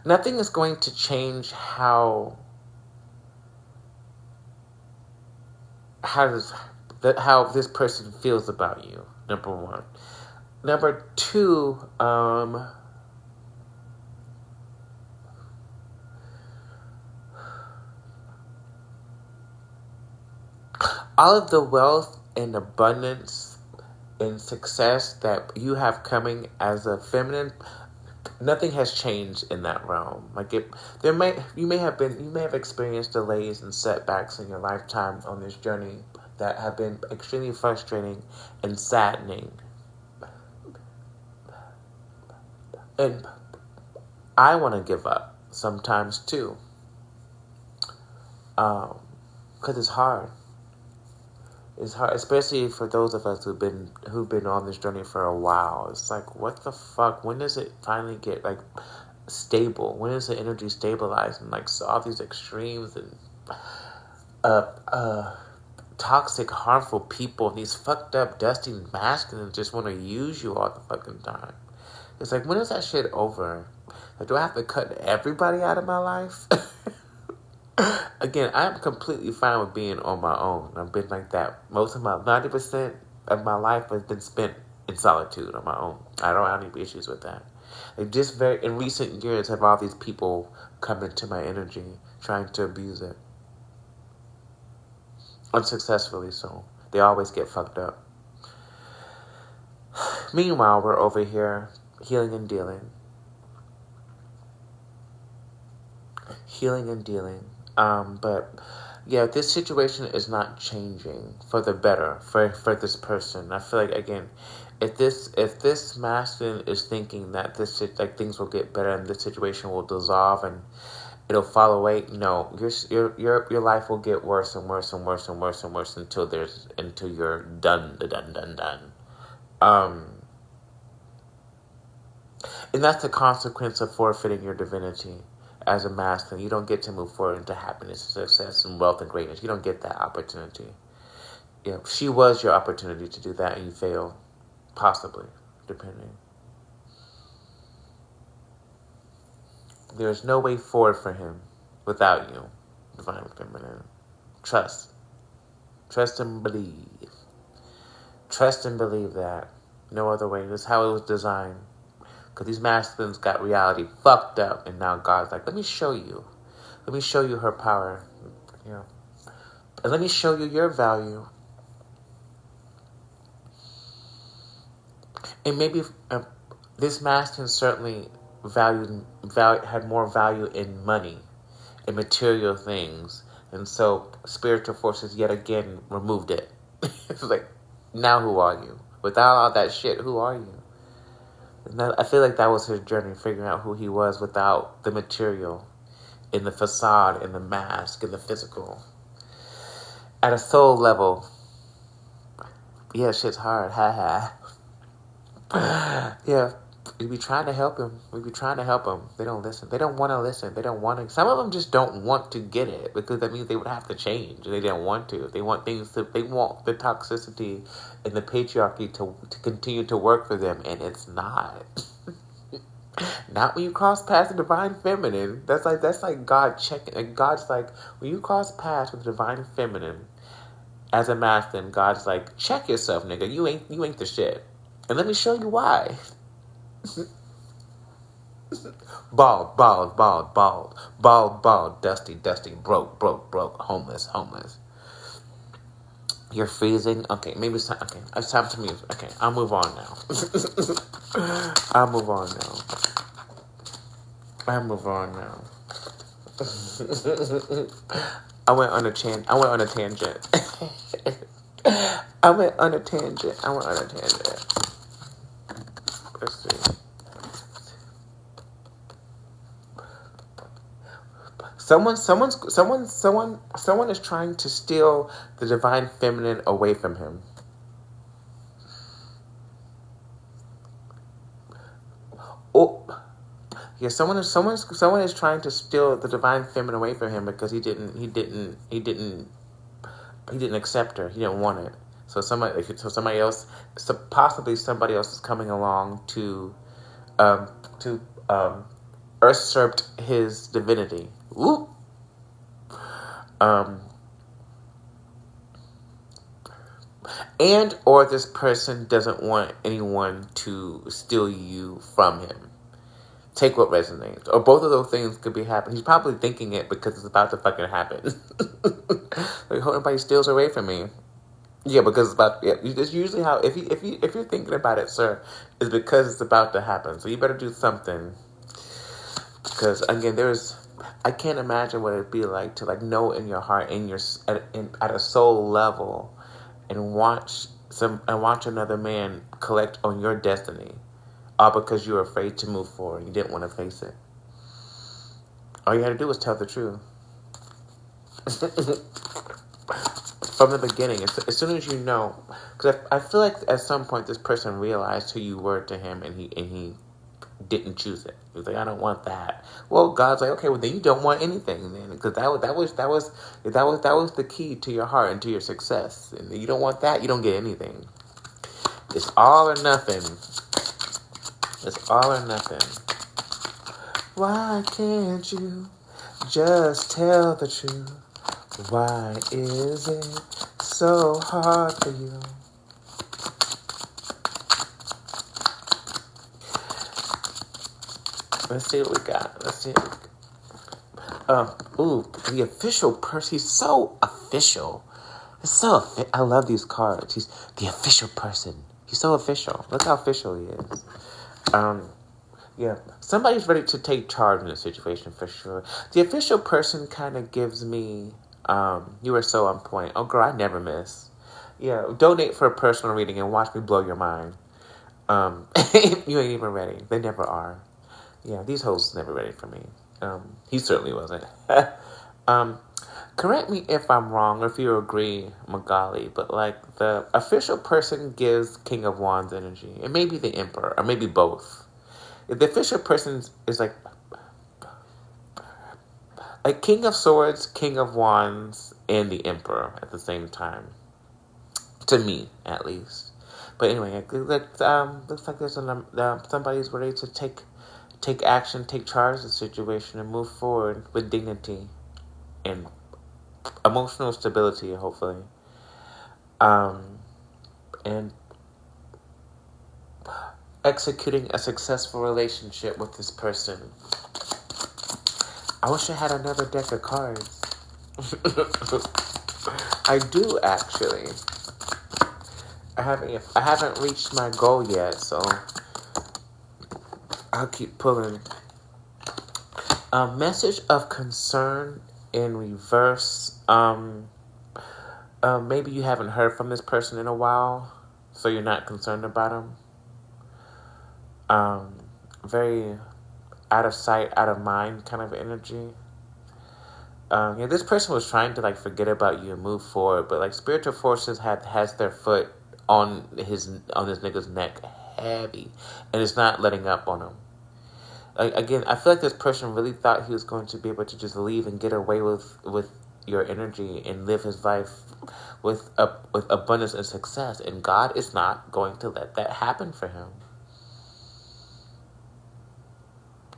Nothing is going to change how this person feels about you, number one. Number two, all of the wealth and abundance and success that you have coming as a feminine, nothing has changed in that realm. Like you may have experienced delays and setbacks in your lifetime on this journey that have been extremely frustrating and saddening. And I want to give up sometimes too, because it's hard. It's hard, especially for those of us who've been on this journey for a while. It's like, what the fuck? When does it finally get like stable? When is the energy stabilized? And like all these extremes and toxic, harmful people, these fucked up, dusty masculines just want to use you all the fucking time. It's like, when is that shit over? Like, do I have to cut everybody out of my life? Again, I'm completely fine with being on my own. I've been like that. 90% of my life has been spent in solitude on my own. I don't have any issues with that. Like just in recent years, have all these people come into my energy trying to abuse it. Unsuccessfully so. They always get fucked up. Meanwhile, we're over here healing and dealing. But yeah, this situation is not changing for the better for this person. I feel like, again, if this masculine is thinking that things will get better and this situation will dissolve it'll fall away. No, your life will get worse and worse and worse and worse and worse until you're done. Um, and that's the consequence of forfeiting your divinity as a masculine. You don't get to move forward into happiness, success, and wealth and greatness. You don't get that opportunity. She was your opportunity to do that, and you failed, possibly, depending. There's no way forward for him without you, divine feminine. Trust and believe. Trust and believe that. No other way. That's how it was designed. Because these masculines got reality fucked up, and now God's like, let me show you. Let me show you her power. And let me show you your value. And maybe this masculine certainly had more value in money and material things. And so spiritual forces yet again removed it. It's like, now who are you? Without all that shit, who are you? And I feel like that was his journey, figuring out who he was without the material, in the facade, in the mask, in the physical. At a soul level, yeah, shit's hard, yeah, we be trying to help him. They don't listen. They don't want to listen. They don't want to. Some of them just don't want to get it, because that means they would have to change. They didn't want to. They want they want the toxicity and the patriarchy to continue to work for them, and it's not. Not when you cross past the divine feminine. That's like God checking. And God's like, when you cross past with the divine feminine as a masculine, God's like, check yourself, nigga. You ain't the shit. And let me show you why. Bald, dusty, broke, homeless. You're freezing. Okay, maybe it's time. Okay, it's time to move. Okay, I'll move on now. I went on a tangent. Let's see. Someone is trying to steal the divine feminine away from him. Oh, yeah. Someone is trying to steal the divine feminine away from him because he didn't accept her. He didn't want it. So possibly somebody else is coming along to usurp his divinity. Ooh. And or this person doesn't want anyone to steal you from him. Take what resonates. Or both of those things could be happening. He's probably thinking it because it's about to fucking happen. Like, hope nobody steals away from me. Yeah, because it's about. Yeah, it's usually how if you're thinking about it, sir, is because it's about to happen. So you better do something. Because again, I can't imagine what it'd be like to know in your heart, at a soul level, and watch another man collect on your destiny, all because you were afraid to move forward. You didn't want to face it. All you had to do was tell the truth. From the beginning, as soon as you know, because I feel like at some point this person realized who you were to him, and he didn't choose it. He was like, I don't want that. Well, God's like, okay, well then you don't want anything then, because that was the key to your heart and to your success. And you don't want that, you don't get anything. It's all or nothing. Why can't you just tell the truth? Why is it so hard for you? Let's see what we got. The official person. He's so official. I love these cards. He's the official person. He's so official. Look how official he is. Yeah. Somebody's ready to take charge in this situation for sure. The official person kind of gives me, you are so on point. Oh, girl, I never miss. Yeah. Donate for a personal reading and watch me blow your mind. You ain't even ready. They never are. Yeah, these hoes never ready for me. He certainly wasn't. um, Correct me if I'm wrong or if you agree, Magali, but like the official person gives King of Wands energy. It may be the Emperor, or maybe both. The official person is like King of Swords, King of Wands, and the Emperor at the same time. To me, at least. But anyway, looks like there's somebody's ready to take action, take charge of the situation, and move forward with dignity and emotional stability, hopefully. And executing a successful relationship with this person. I wish I had another deck of cards. I do, actually. I haven't reached my goal yet, so I'll keep pulling. Message of concern in reverse. Maybe you haven't heard from this person in a while, so you're not concerned about them. Very out of sight, out of mind kind of energy. This person was trying to like forget about you and move forward, but like spiritual forces has their foot on this nigga's neck heavy, and it's not letting up on him. Like, again, I feel like this person really thought he was going to be able to just leave and get away with your energy and live his life with abundance and success, and God is not going to let that happen for him.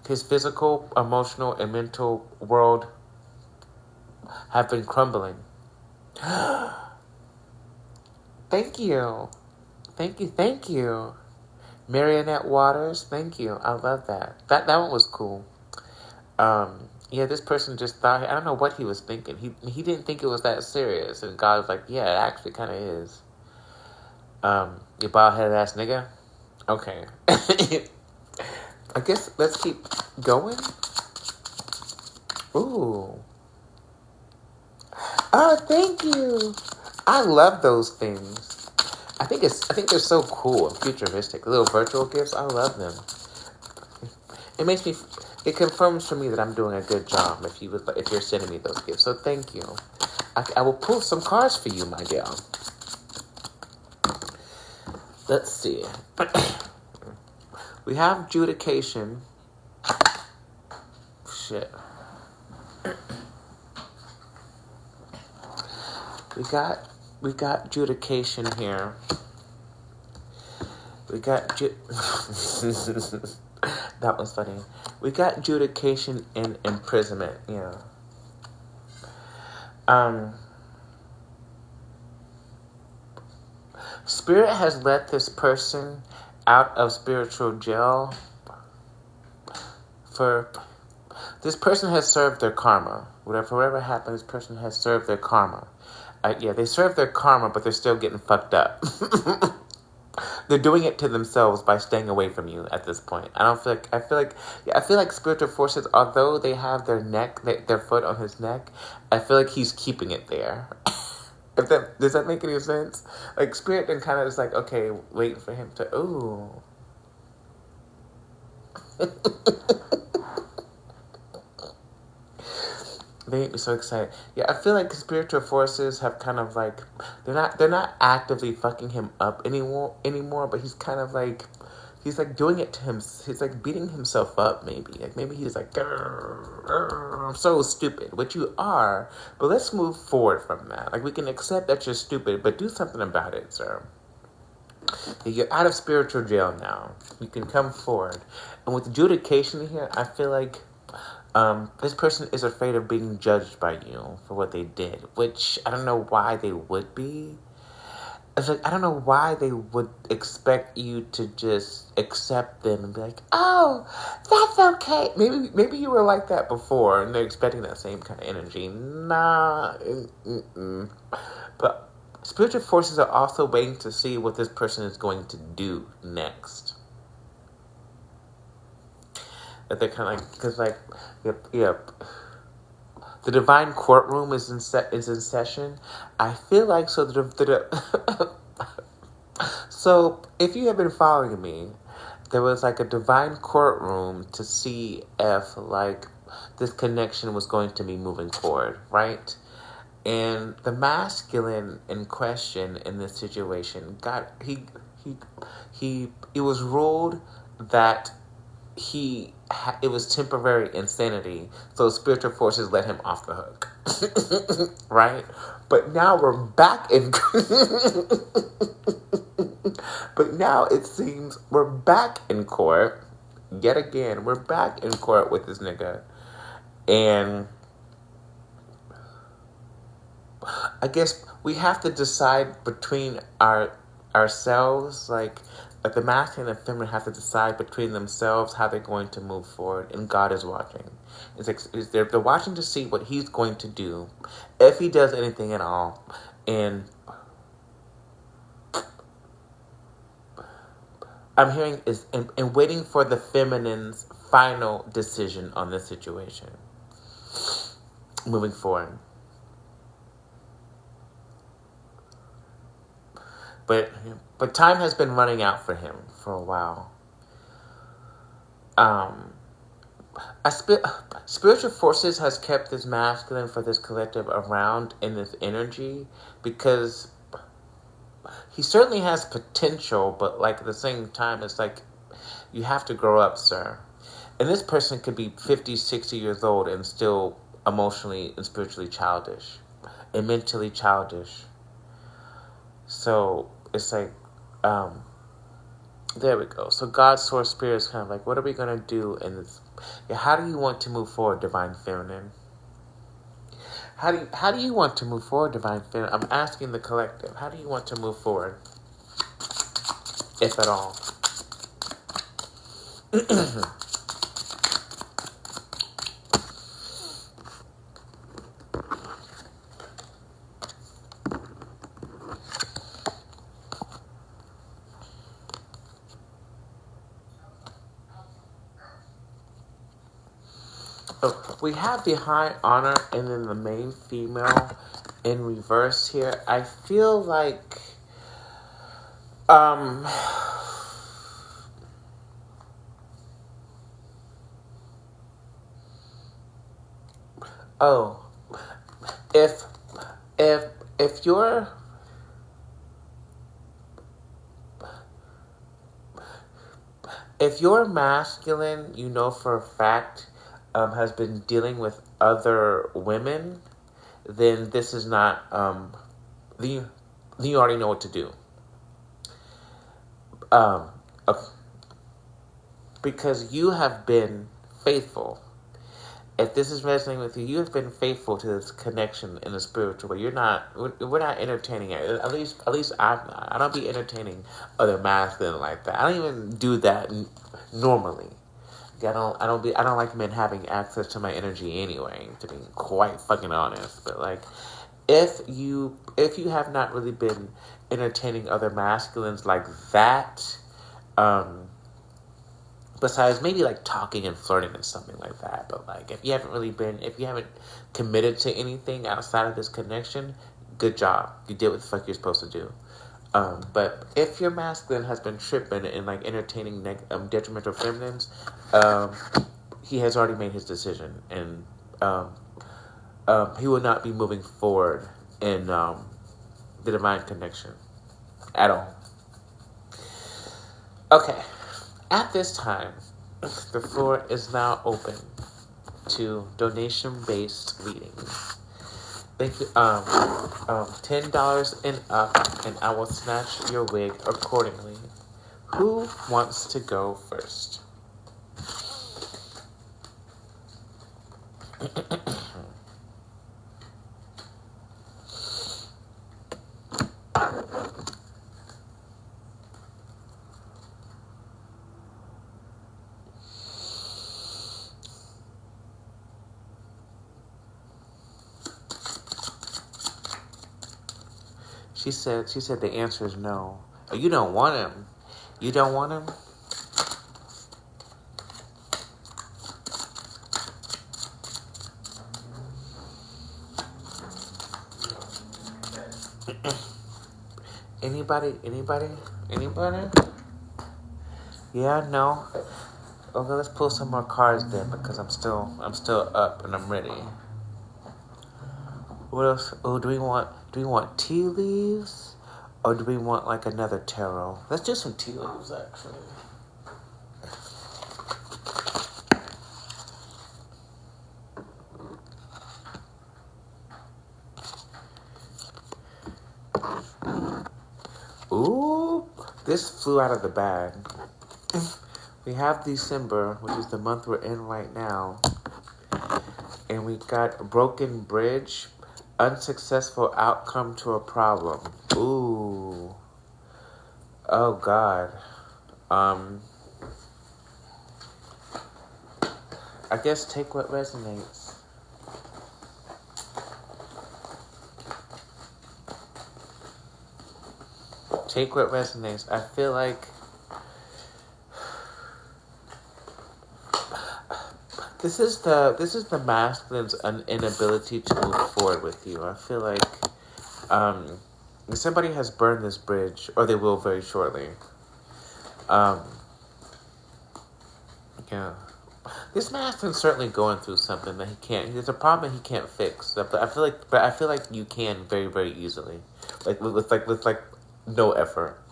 His physical, emotional, and mental world have been crumbling. Thank you. Thank you. Marionette Waters, thank you. I love that. That one was cool. This person just thought, I don't know what he was thinking. He didn't think it was that serious. And God was like, yeah, it actually kind of is. You bald-headed ass nigga? Okay. I guess let's keep going. Ooh. Oh, thank you. I love those things. I think they're so cool and futuristic. Little virtual gifts, I love them. It confirms for me that I'm doing a good job if you're sending me those gifts. So thank you. I will pull some cards for you, my dear. Let's see. We have judication. Shit. We got judication here. That was funny. We got judication and imprisonment, yeah. Spirit has let this person out of spiritual jail this person has served their karma. Whatever happened, this person has served their karma. They served their karma, but they're still getting fucked up. They're doing it to themselves by staying away from you at this point. I feel like spiritual forces, although they have their foot on his neck, I feel like he's keeping it there. Does that make any sense? Like, spirit then kind of is like, okay, waiting for him to, ooh. They make me so excited. Yeah, I feel like spiritual forces have kind of like, they're not actively fucking him up anymore, but he's kind of like, he's like doing it to him. He's like beating himself up, maybe. Like, maybe he's like, I'm so stupid, which you are, but let's move forward from that. Like, we can accept that you're stupid, but do something about it, sir. You're out of spiritual jail now. You can come forward. And with adjudication here, I feel like this person is afraid of being judged by you for what they did, which I don't know why they would be. It's like, I don't know why they would expect you to just accept them and be like, oh, that's okay. Maybe you were like that before and they're expecting that same kind of energy. Nah. But spiritual forces are also waiting to see what this person is going to do next. That they're kind of like, because like, yep. The divine courtroom is in session. I feel like so if you have been following me, there was like a divine courtroom to see if like this connection was going to be moving forward, right? And the masculine in question in this situation it was ruled that it was temporary insanity, so spiritual forces let him off the hook. Right? But now we're back in but now it seems we're back in court yet again. We're back in court with this nigga, and I guess we have to decide between ourselves, like the masculine and feminine have to decide between themselves how they're going to move forward, and God is watching. They're watching to see what He's going to do, if He does anything at all, and I'm hearing is and waiting for the feminine's final decision on this situation, moving forward. But time has been running out for him for a while. Spiritual forces has kept this masculine for this collective around in this energy because he certainly has potential, but like at the same time, it's like you have to grow up, sir. And this person could be 50, 60 years old and still emotionally and spiritually childish and mentally childish. So it's like, there we go. So God's source spirit is kind of like, what are we going to do in this? How do you want to move forward, divine feminine? How do you want to move forward, divine feminine? I'm asking the collective. How do you want to move forward, if at all? So we have the high honor and then the main female in reverse here. I feel like if you're masculine, you know for a fact has been dealing with other women, then this is not, then you already know what to do. Because you have been faithful. If this is resonating with you, you have been faithful to this connection in the spiritual way. We're not entertaining it. At least I'm not. I don't be entertaining other masculine like that. I don't even do that normally. I don't like men having access to my energy anyway, to be quite fucking honest. But like, if you have not really been entertaining other masculines like that, besides maybe like talking and flirting and something like that, but like if you haven't committed to anything outside of this connection, good job. You did what the fuck you're supposed to do. But if your masculine has been tripping and like entertaining detrimental feminines, he has already made his decision, and he will not be moving forward in the divine connection at all. Okay, at this time, the floor is now open to donation-based readings. Thank you. $10 and up, and I will snatch your wig accordingly. Who wants to go first? She said the answer is no. Oh, you don't want him. You don't want him? Anybody? Yeah, no. Okay, let's pull some more cards then because I'm still up and I'm ready. What else? Oh, do we want tea leaves? Or do we want like another tarot? Let's do some tea leaves actually. Ooh, this flew out of the bag. We have December, which is the month we're in right now. And we got broken bridge, unsuccessful outcome to a problem. Ooh. Oh God. I guess take what resonates. Take what resonates. I feel like this is the masculine's inability to move forward with you. I feel like somebody has burned this bridge, or they will very shortly. Yeah. This masculine's certainly going through something that he can't. There's a problem that he can't fix. But I feel like you can very, very easily, like with no effort.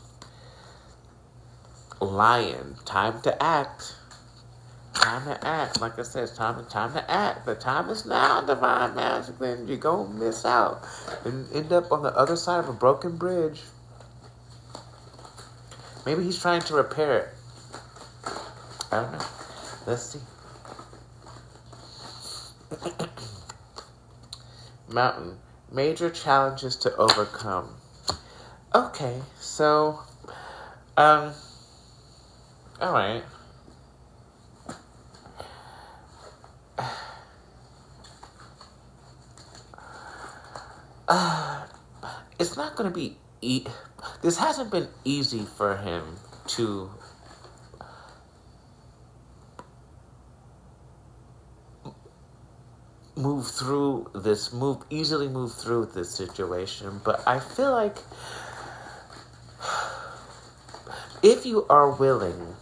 Lion, time to act. Time to act. Like I said, it's time to act. The time is now, divine masculine. You're gonna miss out and end up on the other side of a broken bridge. Maybe he's trying to repair it. I don't know. Let's see. Mountain. Major challenges to overcome. Okay, so, all right. It's not going to be this hasn't been easy for him to easily move through this situation, but I feel like if you are willing,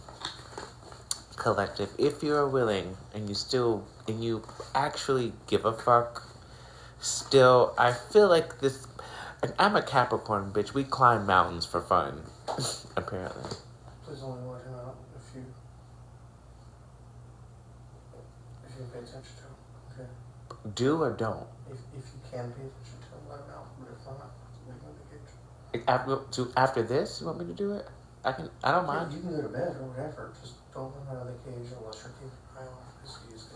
collective, if you are willing and you actually give a fuck, still, I feel like this, and I'm a Capricorn, bitch. We climb mountains for fun, apparently. Please only watch him out if you pay attention to him, okay? Do or don't? If you can pay attention to him, let him out. But if not, make an occasion. After this, you want me to do it? I don't mind. You can go to bed or whatever. Just don't let him out of the cage unless you're keeping an eye on him. Because he's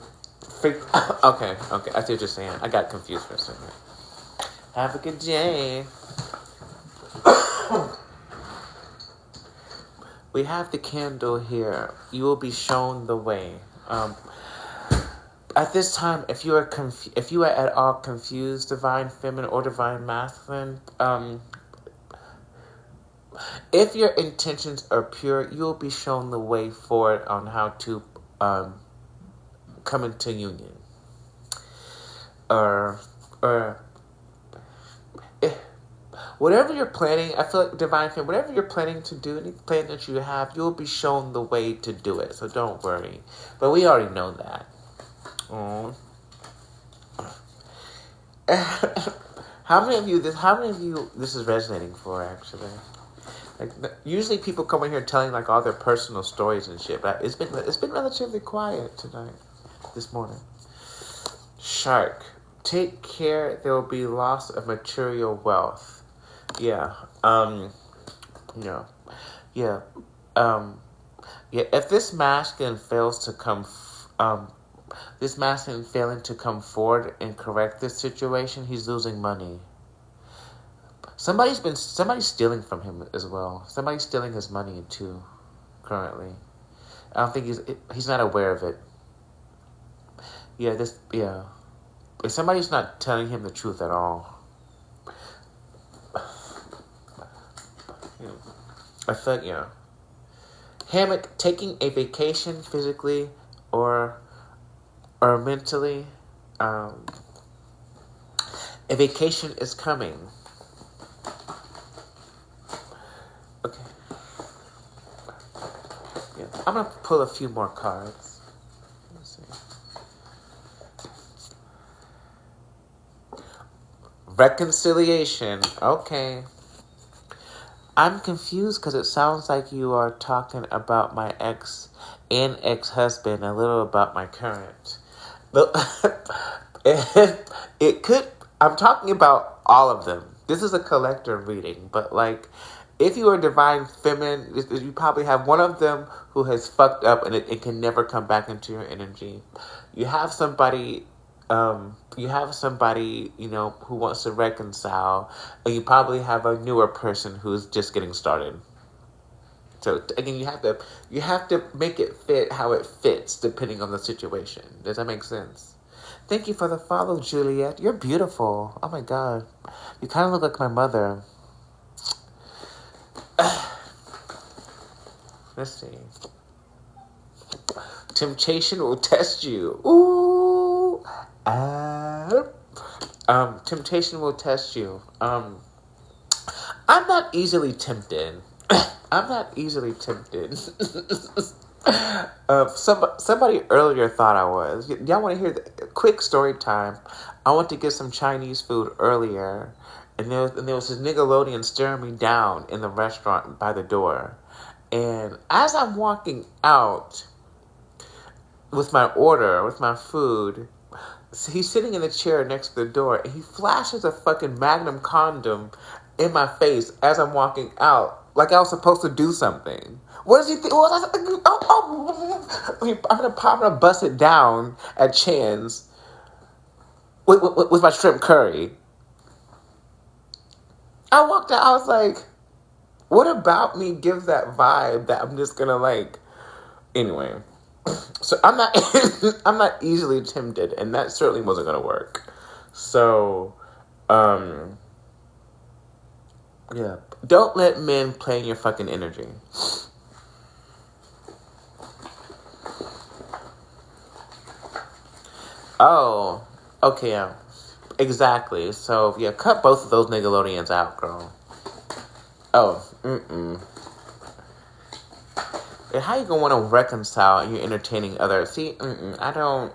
Okay. I see what you're saying. I got confused for a second. Have a good day. We have the candle here. You will be shown the way. At this time, if you are at all confused, divine feminine or divine masculine, if your intentions are pure, you will be shown the way forward on how to come into union. Whatever you're planning, I feel like divine feminine, whatever you're planning to do, any plan that you have, you'll be shown the way to do it. So don't worry. But we already know that. How many of you this is resonating for, actually? Like, usually people come in here telling like all their personal stories and shit, but it's been relatively quiet tonight, this morning. Shark, take care. There will be loss of material wealth. Yeah. If this masculine fails to come, this masculine failing to come forward and correct this situation, he's losing money. Somebody's stealing from him as well. Somebody's stealing his money too, currently. I don't think he's not aware of it. If somebody's not telling him the truth at all. I feel Hammock, taking a vacation physically or mentally. A vacation is coming. Okay. Yeah. I'm gonna pull a few more cards. Let's see. Reconciliation. Okay. I'm confused because it sounds like you are talking about my ex and ex-husband, a little about my current. It could, I'm talking about all of them. This is a collective reading, but like, if you are divine feminine, you probably have one of them who has fucked up and it can never come back into your energy. You have somebody, you know, who wants to reconcile, and you probably have a newer person who's just getting started. So again, you have to make it fit how it fits depending on the situation. Does that make sense? Thank you for the follow, Juliet. You're beautiful. Oh my god, you kind of look like my mother. Let's see. Temptation will test you. Ooh. Temptation will test you. I'm not easily tempted. I'm not easily tempted. Somebody earlier thought I was. Y'all want to hear the quick story time? I went to get some Chinese food earlier, and there was this Nickelodeon staring me down in the restaurant by the door. And as I'm walking out with my order, with my food, he's sitting in the chair next to the door, and he flashes a fucking Magnum condom in my face as I'm walking out, like I was supposed to do something. What does he think? I'm gonna bust it down at Chan's with my shrimp curry. I walked out. I was like, what about me gives that vibe that I'm just gonna like? Anyway, so I'm not I'm not easily tempted, and that certainly wasn't gonna work. So, yeah, don't let men play in your fucking energy. Oh, okay, yeah, exactly. So yeah, cut both of those Nickelodeons out, girl. Oh, how you gonna want to reconcile and you're entertaining others? See, I don't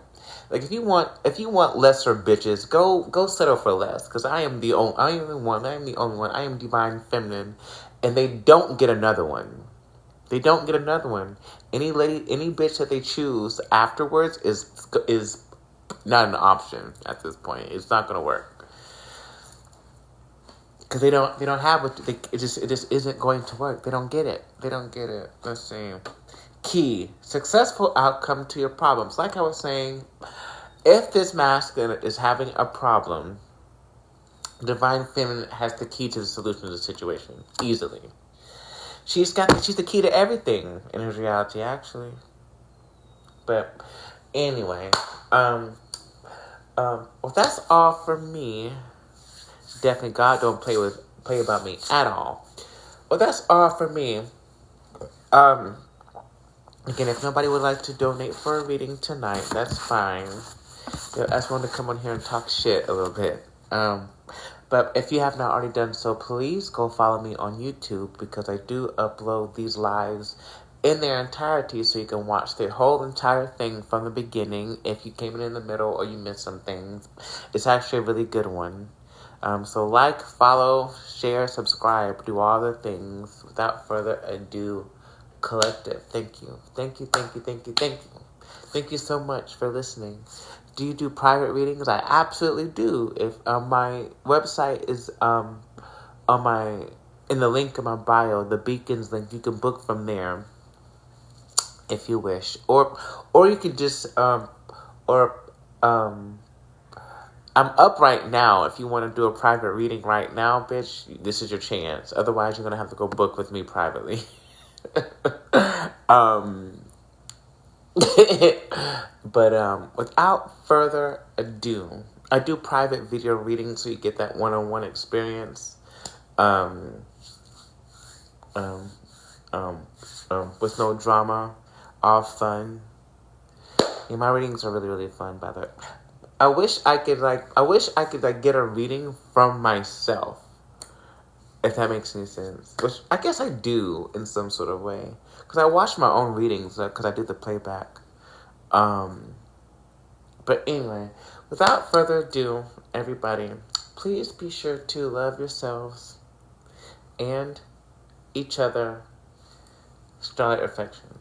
like if you want lesser bitches, go settle for less. Cause I am the only one. I am divine feminine, and they don't get another one. They don't get another one. Any bitch that they choose afterwards is not an option at this point. It's not gonna work. Because they don't have it just isn't going to work. They don't get it. Let's see. Key. Successful outcome to your problems. Like I was saying, if this masculine is having a problem, divine feminine has the key to the solution of the situation. Easily. She's the key to everything in his reality, actually. But anyway, well, that's all for me. Definitely, God don't play about me at all. Well, that's all for me. Again, if nobody would like to donate for a reading tonight, that's fine. I just wanted to come on here and talk shit a little bit. But if you have not already done so, please go follow me on YouTube, because I do upload these lives in their entirety, so you can watch the whole entire thing from the beginning. If you came in the middle or you missed some things, it's actually a really good one. So like, follow, share, subscribe, do all the things. Without further ado, collective, thank you. Thank you so much for listening. Do you do private readings? I absolutely do. If my website is in the link in my bio, the Beacons link, you can book from there if you wish, or you could just I'm up right now. If you want to do a private reading right now, bitch, this is your chance. Otherwise, you're going to have to go book with me privately. But without further ado, I do private video readings so you get that one-on-one experience. With no drama, all fun. Yeah, my readings are really, really fun, by the way. I wish I could get a reading from myself. If that makes any sense. Which I guess I do in some sort of way. Because I watch my own readings because I do the playback. But anyway, without further ado, everybody, please be sure to love yourselves and each other. Starlight Reflections.